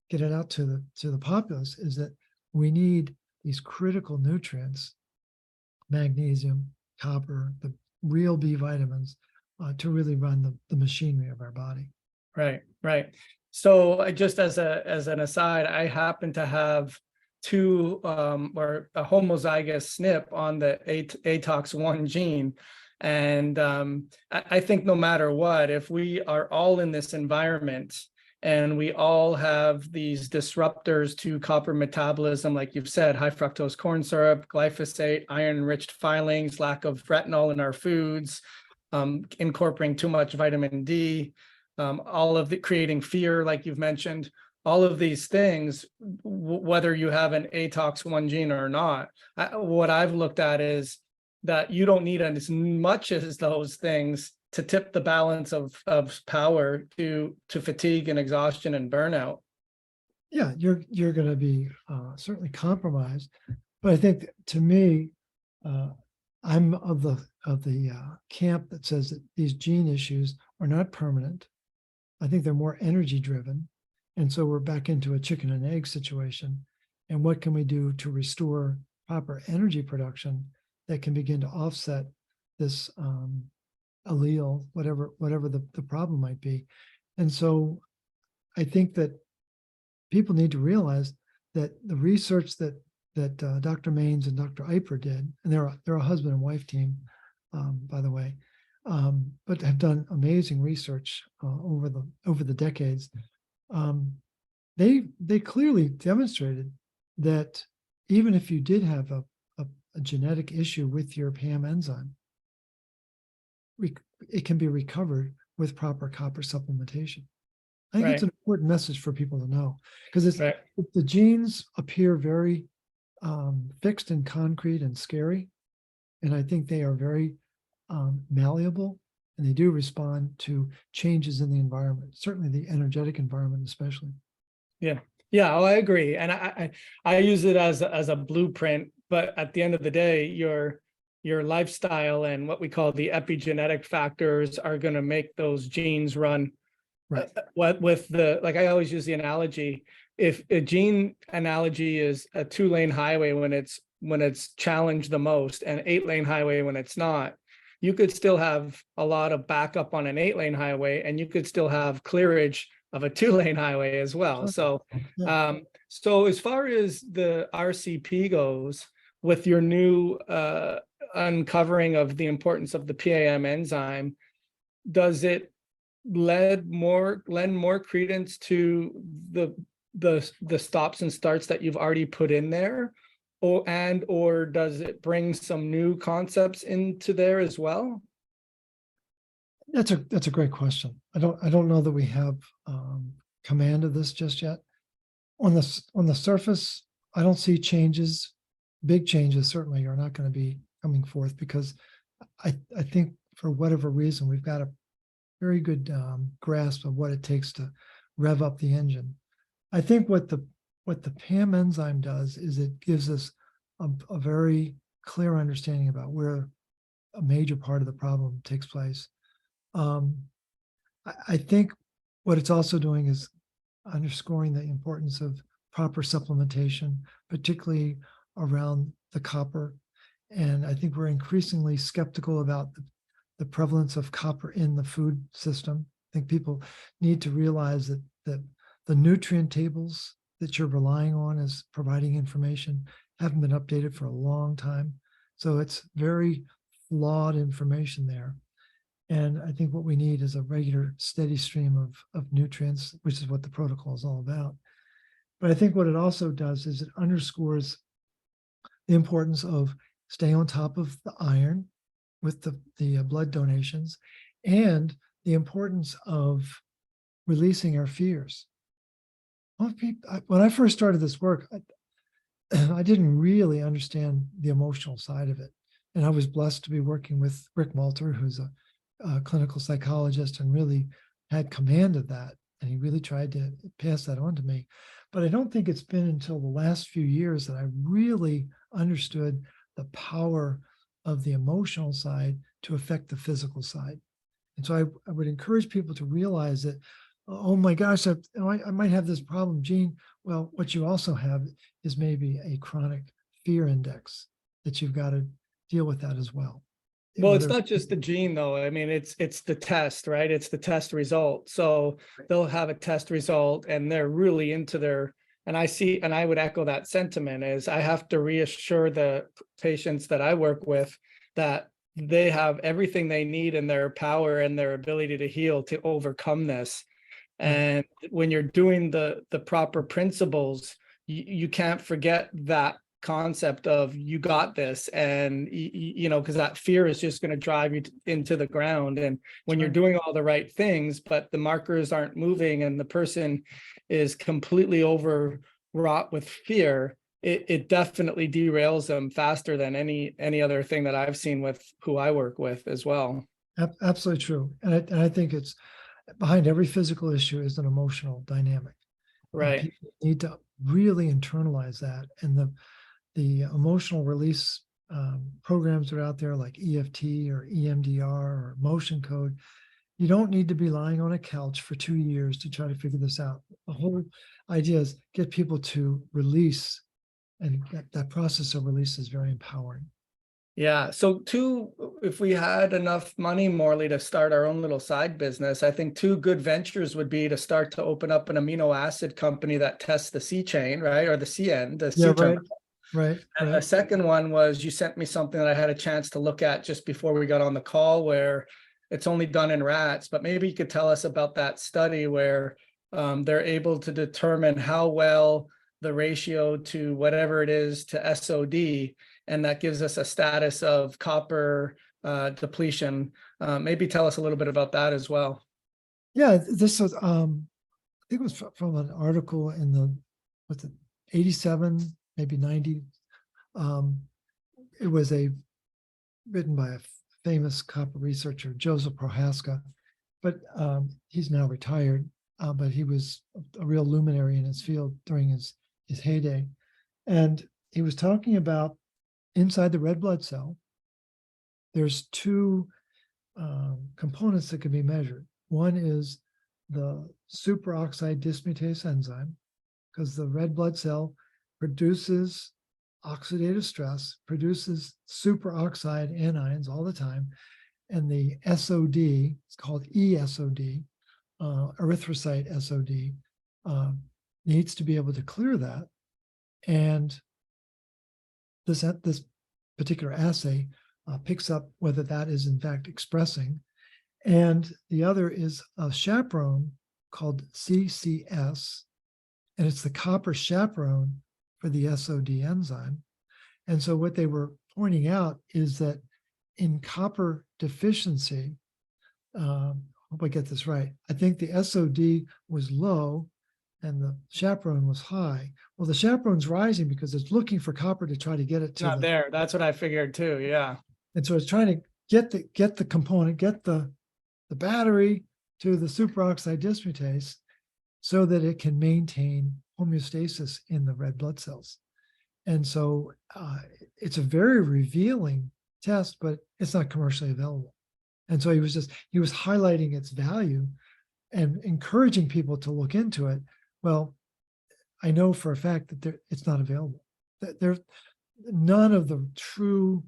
it out to the populace, is that we need these critical nutrients, magnesium, copper, the real B vitamins, to really run the machinery of our body. Right, right. So just as an aside, I happen to have two or a homozygous SNP on the ATOX1 gene. And I think no matter what, if we are all in this environment and we all have these disruptors to copper metabolism, like you've said, high fructose corn syrup, glyphosate, iron-enriched filings, lack of retinol in our foods, incorporating too much vitamin D, all of the creating fear, like you've mentioned, all of these things, whether you have an ATOX1 gene or not, what I've looked at is that you don't need as much as those things to tip the balance of power to fatigue and exhaustion and burnout. Yeah, you're going to be certainly compromised, but I think, to me, I'm of the camp that says that these gene issues are not permanent. I think they're more energy driven, and so we're back into a chicken and egg situation. And what can we do to restore proper energy production that can begin to offset this allele, whatever the problem might be? And so I think that people need to realize that the research that Dr. Maines and Dr. Eiper did, and they're a husband and wife team, by the way, but have done amazing research over the decades. They clearly demonstrated that even if you did have a genetic issue with your PAM enzyme, it can be recovered with proper copper supplementation. I think it's Right. an important message for people to know, because Right. the genes appear very fixed and concrete and scary. And I think they are very malleable, and they do respond to changes in the environment, certainly the energetic environment, especially. Yeah. Yeah. Oh, I agree. And I use it as a blueprint, but at the end of the day, your lifestyle and what we call the epigenetic factors are going to make those genes run. Right. What with the, like, I always use the analogy, if a gene analogy is a 2-lane highway when it's challenged the most, and 8-lane highway when it's not, you could still have a lot of backup on an 8-lane highway, and you could still have clearage of a 2-lane highway as well. Sure. So Yeah. so as far as the RCP goes, with your new uncovering of the importance of the PAM enzyme, does it lend more credence to the stops and starts that you've already put in there, or does it bring some new concepts into there as well? That's a great question. I don't know that we have command of this just yet. On the surface, I don't see changes. Big changes certainly are not going to be coming forth, because I think for whatever reason we've got a very good grasp of what it takes to rev up the engine. I think what the PAM enzyme does is it gives us a very clear understanding about where a major part of the problem takes place. I think what it's also doing is underscoring the importance of proper supplementation, particularly around the copper. And I think we're increasingly skeptical about the prevalence of copper in the food system. I think people need to realize that the nutrient tables that you're relying on as providing information haven't been updated for a long time. So it's very flawed information there. And I think what we need is a regular, steady stream of nutrients, which is what the protocol is all about. But I think what it also does is it underscores the importance of staying on top of the iron with the blood donations, and the importance of releasing our fears. When I first started this work, I didn't really understand the emotional side of it. And I was blessed to be working with Rick Malter, who's a clinical psychologist and really had command of that. And he really tried to pass that on to me. But I don't think it's been until the last few years that I really understood the power of the emotional side to affect the physical side. And so I would encourage people to realize that, oh my gosh, I might have this problem, Gene. Well, what you also have is maybe a chronic fear index that you've got to deal with that as well. Well, it's not just the gene though. I mean, it's the test, right? It's the test result. So they'll have a test result and they're really into their, and I would echo that sentiment, is I have to reassure the patients that I work with that they have everything they need in their power and their ability to heal to overcome this. And when you're doing the proper principles, you can't forget that concept of you got this, and you know, because that fear is just going to drive you into the ground. And when you're doing all the right things but the markers aren't moving and the person is completely overwrought with fear, it definitely derails them faster than any other thing that I've seen with who I work with as well. Absolutely true. And I think it's behind every physical issue is an emotional dynamic. Right. And people need to really internalize that. And the emotional release programs that are out there, like EFT or EMDR or motion code. You don't need to be lying on a couch for 2 years to try to figure this out. The whole idea is get people to release, and that process of release is very empowering. Yeah. So if we had enough money, Morley, to start our own little side business, I think 2 good ventures would be to start to open up an amino acid company that tests the C chain, right? Or the C end, the C terminal. Right. And the second one was, you sent me something that I had a chance to look at just before we got on the call, where it's only done in rats, but maybe you could tell us about that study where they're able to determine how well the ratio to whatever it is to SOD, and that gives us a status of copper depletion. Maybe tell us a little bit about that as well. Yeah, this was think it was from an article in the, what's it, 87, maybe 90. It was written by a famous copper researcher, Joseph Prohaska, but he's now retired, but he was a real luminary in his field during his heyday. And he was talking about inside the red blood cell, there's two components that can be measured. One is the superoxide dismutase enzyme, because the red blood cell produces oxidative stress, produces superoxide anions all the time. And the SOD, it's called ESOD, erythrocyte SOD, needs to be able to clear that. And this particular assay picks up whether that is in fact expressing. And the other is a chaperone called CCS, and it's the copper chaperone for the SOD enzyme. And so what they were pointing out is that in copper deficiency, hope I get this right, I think the SOD was low and the chaperone was high. Well, the chaperone's rising because it's looking for copper to try to get it to Not there. That's what I figured too. Yeah. And so it's trying to get the component, get the battery to the superoxide dismutase so that it can maintain homeostasis in the red blood cells. And so it's a very revealing test, but it's not commercially available. And so he was highlighting its value and encouraging people to look into it. Well, I know for a fact that it's not available. There's none of the true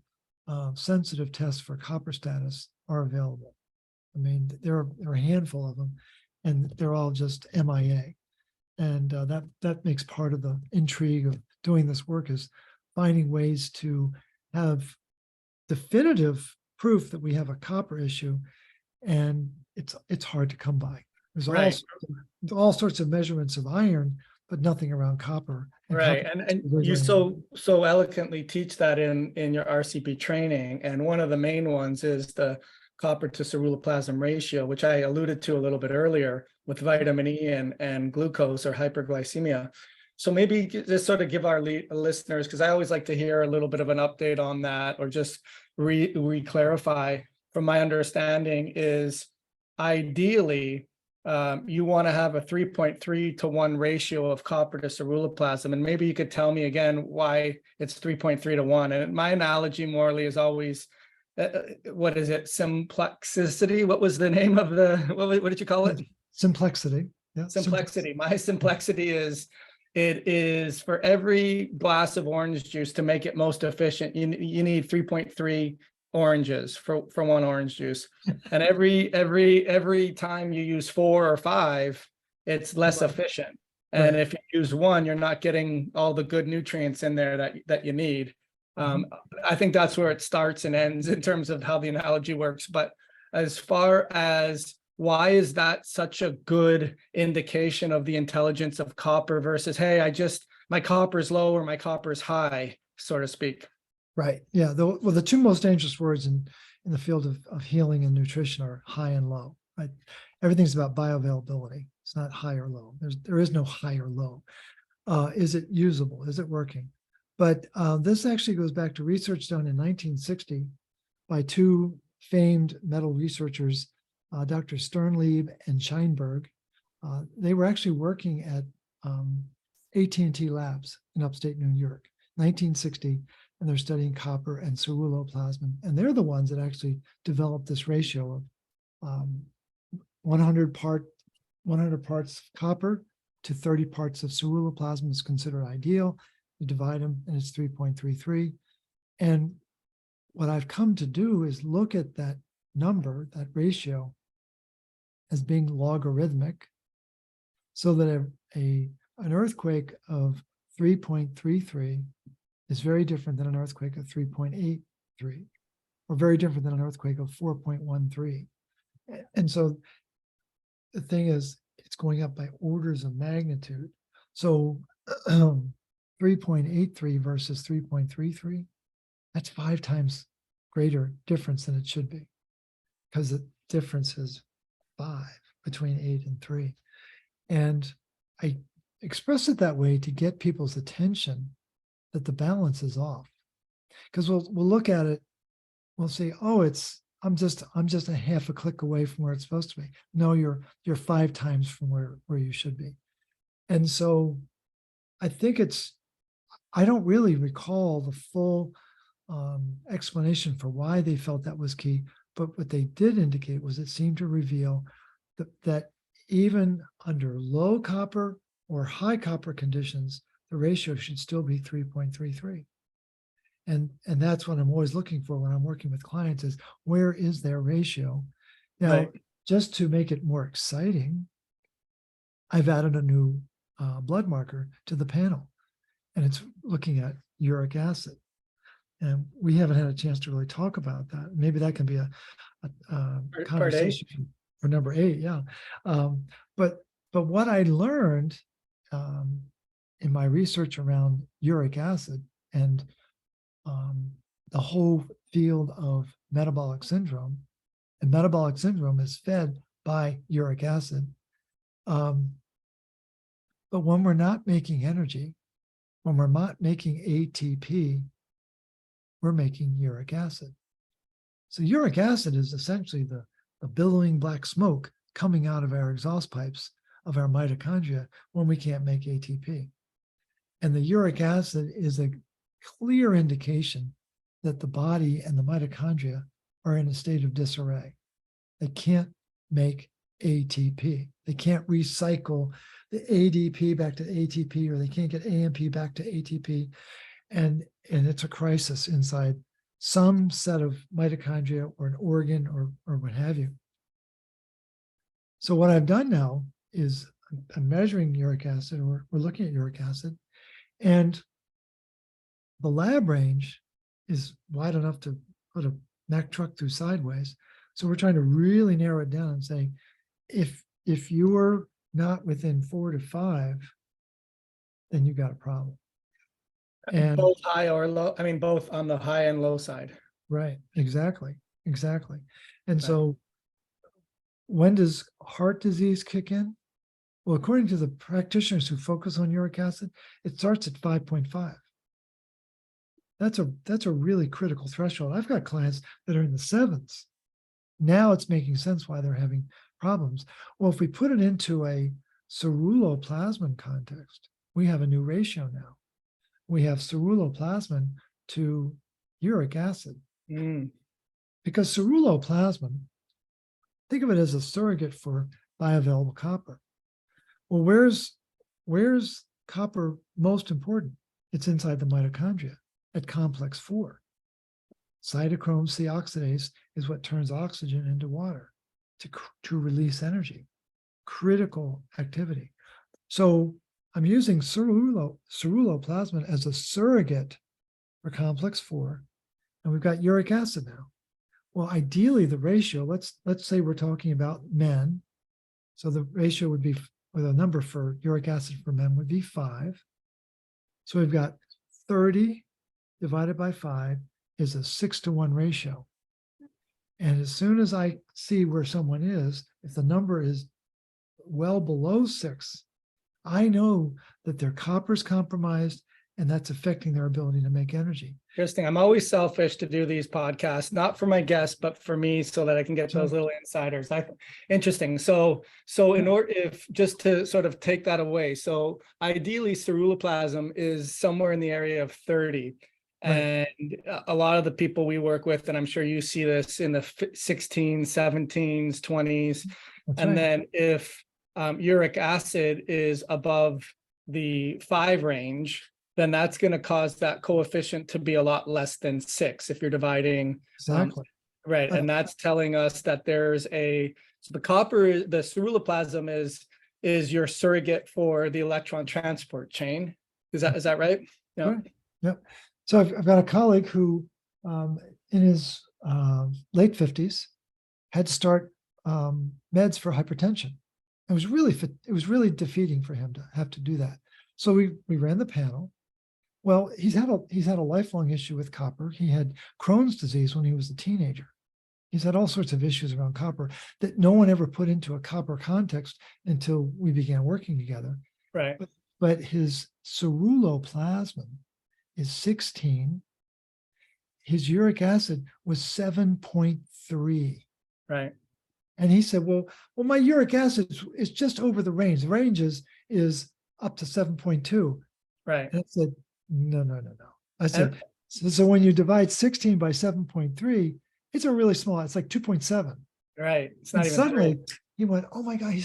sensitive tests for copper status are available. I mean, there are a handful of them, and they're all just MIA. And that makes part of the intrigue of doing this work, is finding ways to have definitive proof that we have a copper issue, and it's hard to come by. There's Right. all sorts of measurements of iron, but nothing around copper. Right. Copper And you so eloquently teach that in your RCP training. And one of the main ones is the copper to ceruloplasmin ratio, which I alluded to a little bit earlier with vitamin E and glucose or hyperglycemia. So maybe just sort of give our listeners, because I always like to hear a little bit of an update on that, or just re-clarify. From my understanding is ideally, you want to have a 3.3 to 1 ratio of copper to ceruloplasmin. And maybe you could tell me again why it's 3.3 to 1. And my analogy, Morley, is always, what is it? Simplexity. What was the name of what did you call it? Simplexity. Yeah. Simplexity. My simplexity is, it is for every glass of orange juice, to make it most efficient, you need 3.3 oranges for one orange juice. And every time you use 4 or 5, it's less efficient. And if you use 1, you're not getting all the good nutrients in there that you need. I think that's where it starts and ends in terms of how the analogy works. But as far as why is that such a good indication of the intelligence of copper versus, hey, my copper is low or my copper is high, so to speak? Right. Yeah. The two most dangerous words in the field of healing and nutrition are high and low. Right. Everything's about bioavailability. It's not high or low. There is no high or low. Is it usable? Is it working? But this actually goes back to research done in 1960 by two famed metal researchers, Dr. Sternlieb and Scheinberg. They were actually working at AT&T Labs in upstate New York, 1960, and they're studying copper and ceruloplasmin. And they're the ones that actually developed this ratio of 100 parts copper to 30 parts of ceruloplasmin is considered ideal. You divide them and it's 3.33. And what I've come to do is look at that number, that ratio, as being logarithmic, so that an earthquake of 3.33 is very different than an earthquake of 3.83, or very different than an earthquake of 4.13. And so the thing is, it's going up by orders of magnitude. So 3.83 versus 3.33, that's 5 times greater difference than it should be, because the difference is 5 between 8 and 3. And I express it that way to get people's attention that the balance is off. Because we'll look at it, we'll say, oh, I'm just a half a click away from where it's supposed to be. No, you're 5 times from where you should be. And so I think I don't really recall the full explanation for why they felt that was key, but what they did indicate was it seemed to reveal that even under low copper or high copper conditions, the ratio should still be 3.33. And that's what I'm always looking for when I'm working with clients is where is their ratio? Now, Right. just to make it more exciting, I've added a new blood marker to the panel, and it's looking at uric acid. And we haven't had a chance to really talk about that. Maybe that can be a Part A. conversation for number 8. Yeah. But what I learned in my research around uric acid and the whole field of metabolic syndrome, and metabolic syndrome is fed by uric acid. But when we're not making energy, when we're not making ATP, we're making uric acid. So uric acid is essentially the billowing black smoke coming out of our exhaust pipes of our mitochondria when we can't make ATP. And the uric acid is a clear indication that the body and the mitochondria are in a state of disarray. They can't make ATP. They can't recycle the ADP back to ATP, or they can't get AMP back to ATP. And it's a crisis inside some set of mitochondria or an organ or what have you. So what I've done now is I'm measuring uric acid, or we're looking at uric acid, and the lab range is wide enough to put a Mack truck through sideways. So we're trying to really narrow it down and say, if you're not within 4 to 5, then you got a problem. And Both high or low. I mean, both on the high and low side. right, exactly. And so when does heart disease kick in? Well, according to the practitioners who focus on uric acid, it starts at 5.5. That's a really critical threshold. I've got clients that are in the 7s. Now it's making sense why they're having problems. Well, if we put it into a ceruloplasmin context, we have a new ratio now. We have ceruloplasmin to uric acid. Because ceruloplasmin, think of it as a surrogate for bioavailable copper. Well, where's copper most important? It's inside the mitochondria at complex 4. Cytochrome C oxidase is what turns oxygen into water to release energy. Critical activity. So I'm using ceruloplasmin as a surrogate for complex 4, and we've got uric acid now. Well, ideally, the ratio, let's say we're talking about men. So the ratio would be, or the number for uric acid for men would be 5. So we've got 30 divided by 5 is a 6-to-1 ratio. And as soon as I see where someone is, if the number is well below 6, I know that their copper's compromised, and that's affecting their ability to make energy. Interesting. I'm always selfish to do these podcasts, not for my guests, but for me, so that I can get those little insiders. Interesting. So in order, if just to sort of take that away, so ideally ceruloplasmin is somewhere in the area of 30. Right. And a lot of the people we work with, and I'm sure you see this in the 16s, 17s, 20s. That's and right. Then if uric acid is above the 5 range, then that's going to cause that coefficient to be a lot less than 6 if you're dividing. Exactly. Right. And that's telling us that there's so the copper, the ceruloplasmin is your surrogate for the electron transport chain. Is that right? Yeah. Right. Yep. So I've got a colleague who in his late 50s had to start meds for hypertension. It was really defeating for him to have to do that. So we ran the panel. Well, he's had a lifelong issue with copper. He had Crohn's disease when he was a teenager. He's had all sorts of issues around copper that no one ever put into a copper context until we began working together. Right. But his ceruloplasmin is 16. His uric acid was 7.3. Right. And he said, well, my uric acid is just over the range. The range is up to 7.2. Right. And I said, no. I said, so when you divide 16 by 7.3, it's a really small, it's like 2.7. Right. It's not And even suddenly three. he went, oh my God,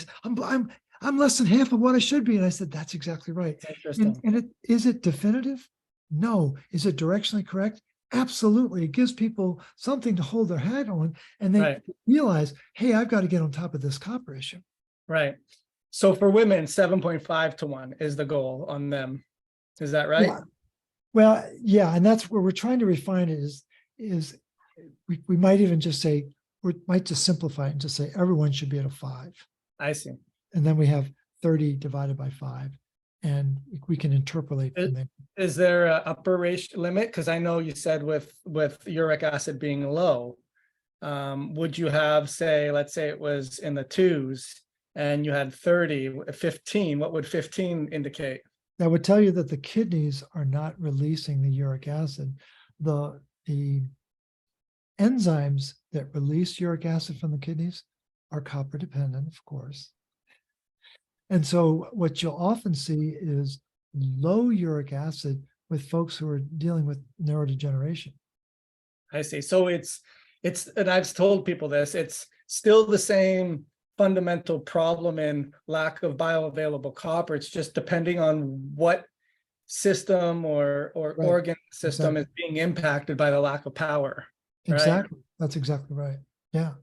I'm less than half of what I should be. And I said, that's exactly right. Interesting. And is it definitive? No. Is it directionally correct? Absolutely. It gives people something to hold their hat on, and they Right. realize, hey, I've got to get on top of this copper issue. Right. So for women, 7.5 to 1 is the goal on them. Is that right? Yeah. Well, yeah, and that's where we're trying to refine it is we might even just say, we might just simplify it and just say everyone should be at a 5. I see. And then we have 30 divided by 5, and we can interpolate from there. Is there a upper ratio limit? Because I know you said with uric acid being low, would you have, say, let's say it was in the 2s and you had 30, 15, what would 15 indicate? That would tell you that the kidneys are not releasing the uric acid. The enzymes that release uric acid from the kidneys are copper dependent, of course. And so what you'll often see is low uric acid with folks who are dealing with neurodegeneration. I see. So it's, and I've told people this, it's still the same fundamental problem in lack of bioavailable copper. It's just depending on what system or Right. organ system Exactly. is being impacted by the lack of power. Right? Exactly. That's exactly right. Yeah.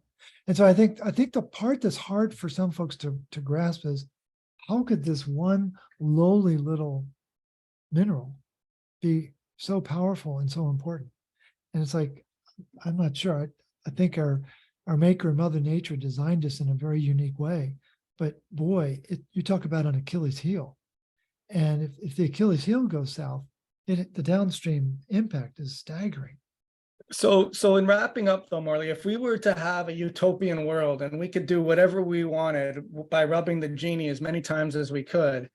And so I think the part that's hard for some folks to grasp is, how could this one lowly little mineral be so powerful and so important? And it's like, I'm not sure. I think our maker, Mother Nature, designed us in a very unique way. But boy, you talk about an Achilles heel. And if the Achilles heel goes south, the downstream impact is staggering. So in wrapping up though, Morley, if we were to have a utopian world and we could do whatever we wanted by rubbing the genie as many times as we could,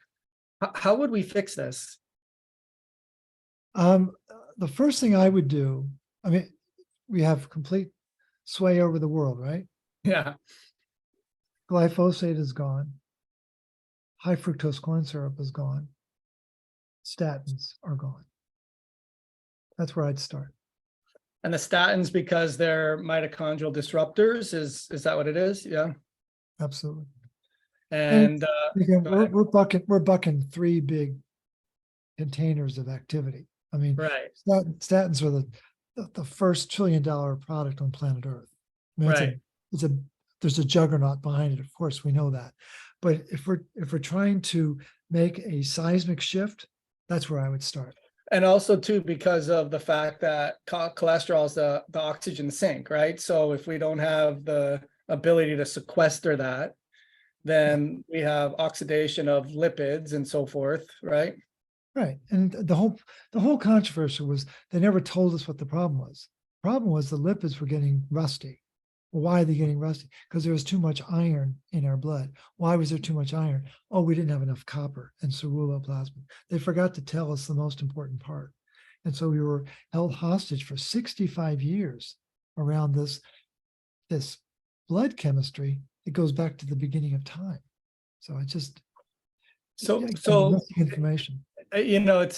how would we fix this? The first thing I would do, I mean, we have complete sway over the world, right? Yeah. Glyphosate is gone. High fructose corn syrup is gone. Statins are gone. That's where I'd start. And the statins, because they're mitochondrial disruptors, is that what it is? Yeah. Absolutely. And Again, go ahead. we're bucking 3 big containers of activity. I mean, Right. statins are the first $1 trillion product on planet Earth. I mean, Right. there's a juggernaut behind it. Of course, we know that. But if we're trying to make a seismic shift, that's where I would start. And also too, because of the fact that cholesterol is the oxygen sink, right? So if we don't have the ability to sequester that, then we have oxidation of lipids and so forth, right? Right. And the whole controversy was they never told us what the problem was. The problem was the lipids were getting rusty. Well, why are they getting rusty? Because there was too much iron in our blood. Why was there too much iron? Oh, we didn't have enough copper and ceruloplasmin. They forgot to tell us the most important part. And so we were held hostage for 65 years around this blood chemistry. It goes back to the beginning of time. So it just missing information. You know,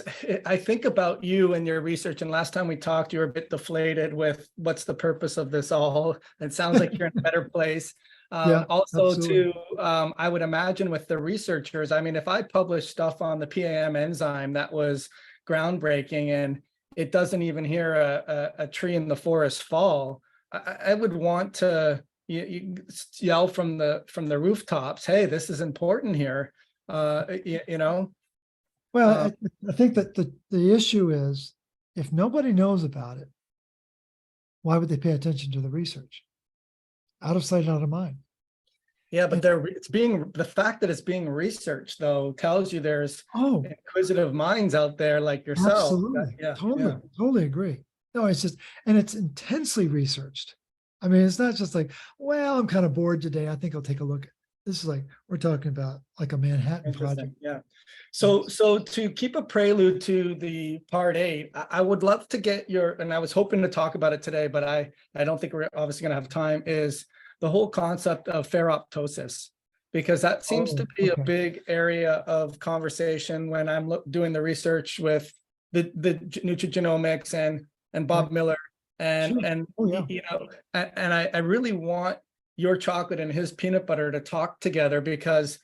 I think about you and your research, and last time we talked, you were a bit deflated with what's the purpose of this all. It sounds like you're in a better place. Yeah, also absolutely. too, I would imagine with the researchers, I mean, if I published stuff on the PAM enzyme that was groundbreaking and it doesn't even hear a tree in the forest fall, I would want to yell from the rooftops, hey, this is important here. You know. Well, I think that the issue is, if nobody knows about it, why would they pay attention to the research? Out of sight, out of mind. Yeah, but the fact that it's being researched though tells you there's inquisitive minds out there like yourself. Absolutely. Yeah, Totally agree. No, it's just, and it's intensely researched. I mean, it's not just like, well, I'm kind of bored today. I think I'll take a look. This is like, we're talking about like a Manhattan project. Interesting. Yeah. So to keep a prelude to the part 8, I would love to get your, and I was hoping to talk about it today, but I don't think we're obviously going to have time, is the whole concept of ferroptosis, because that seems to be a big area of conversation when I'm doing the research with the nutrigenomics and Bob Miller and you know, and I really want your chocolate and his peanut butter to talk together, because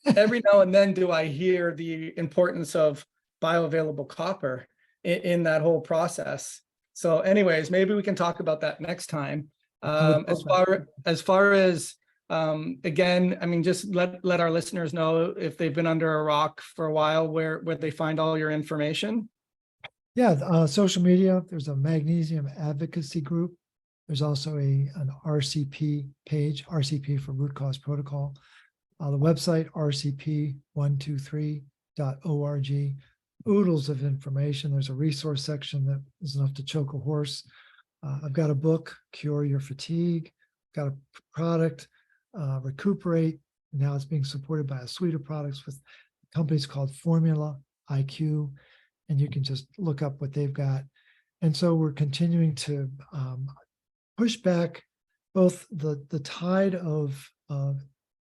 every now and then do I hear the importance of bioavailable copper in that whole process. So anyways, maybe we can talk about that next time. As far as again, I mean, just let our listeners know, if they've been under a rock for a while, where they find all your information. Yeah, social media, there's a magnesium advocacy group. There's also an RCP page, RCP for Root Cause Protocol. The website, rcp123.org. Oodles of information. There's a resource section that is enough to choke a horse. I've got a book, Cure Your Fatigue. Got a product, Recuperate. Now it's being supported by a suite of products with companies called Formula IQ. And you can just look up what they've got. And so we're continuing to push back both the tide of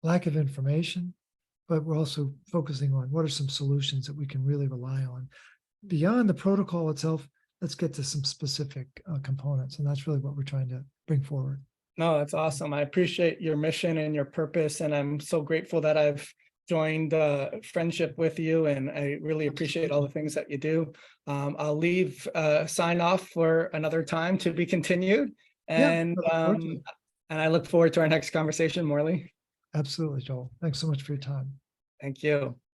lack of information, but we're also focusing on what are some solutions that we can really rely on. Beyond the protocol itself, let's get to some specific components. And that's really what we're trying to bring forward. No, that's awesome. I appreciate your mission and your purpose. And I'm so grateful that I've joined friendship with you. And I really appreciate all the things that you do. I'll leave sign off for another time to be continued. And I look forward to our next conversation, Morley. Absolutely, Joel. Thanks so much for your time. Thank you.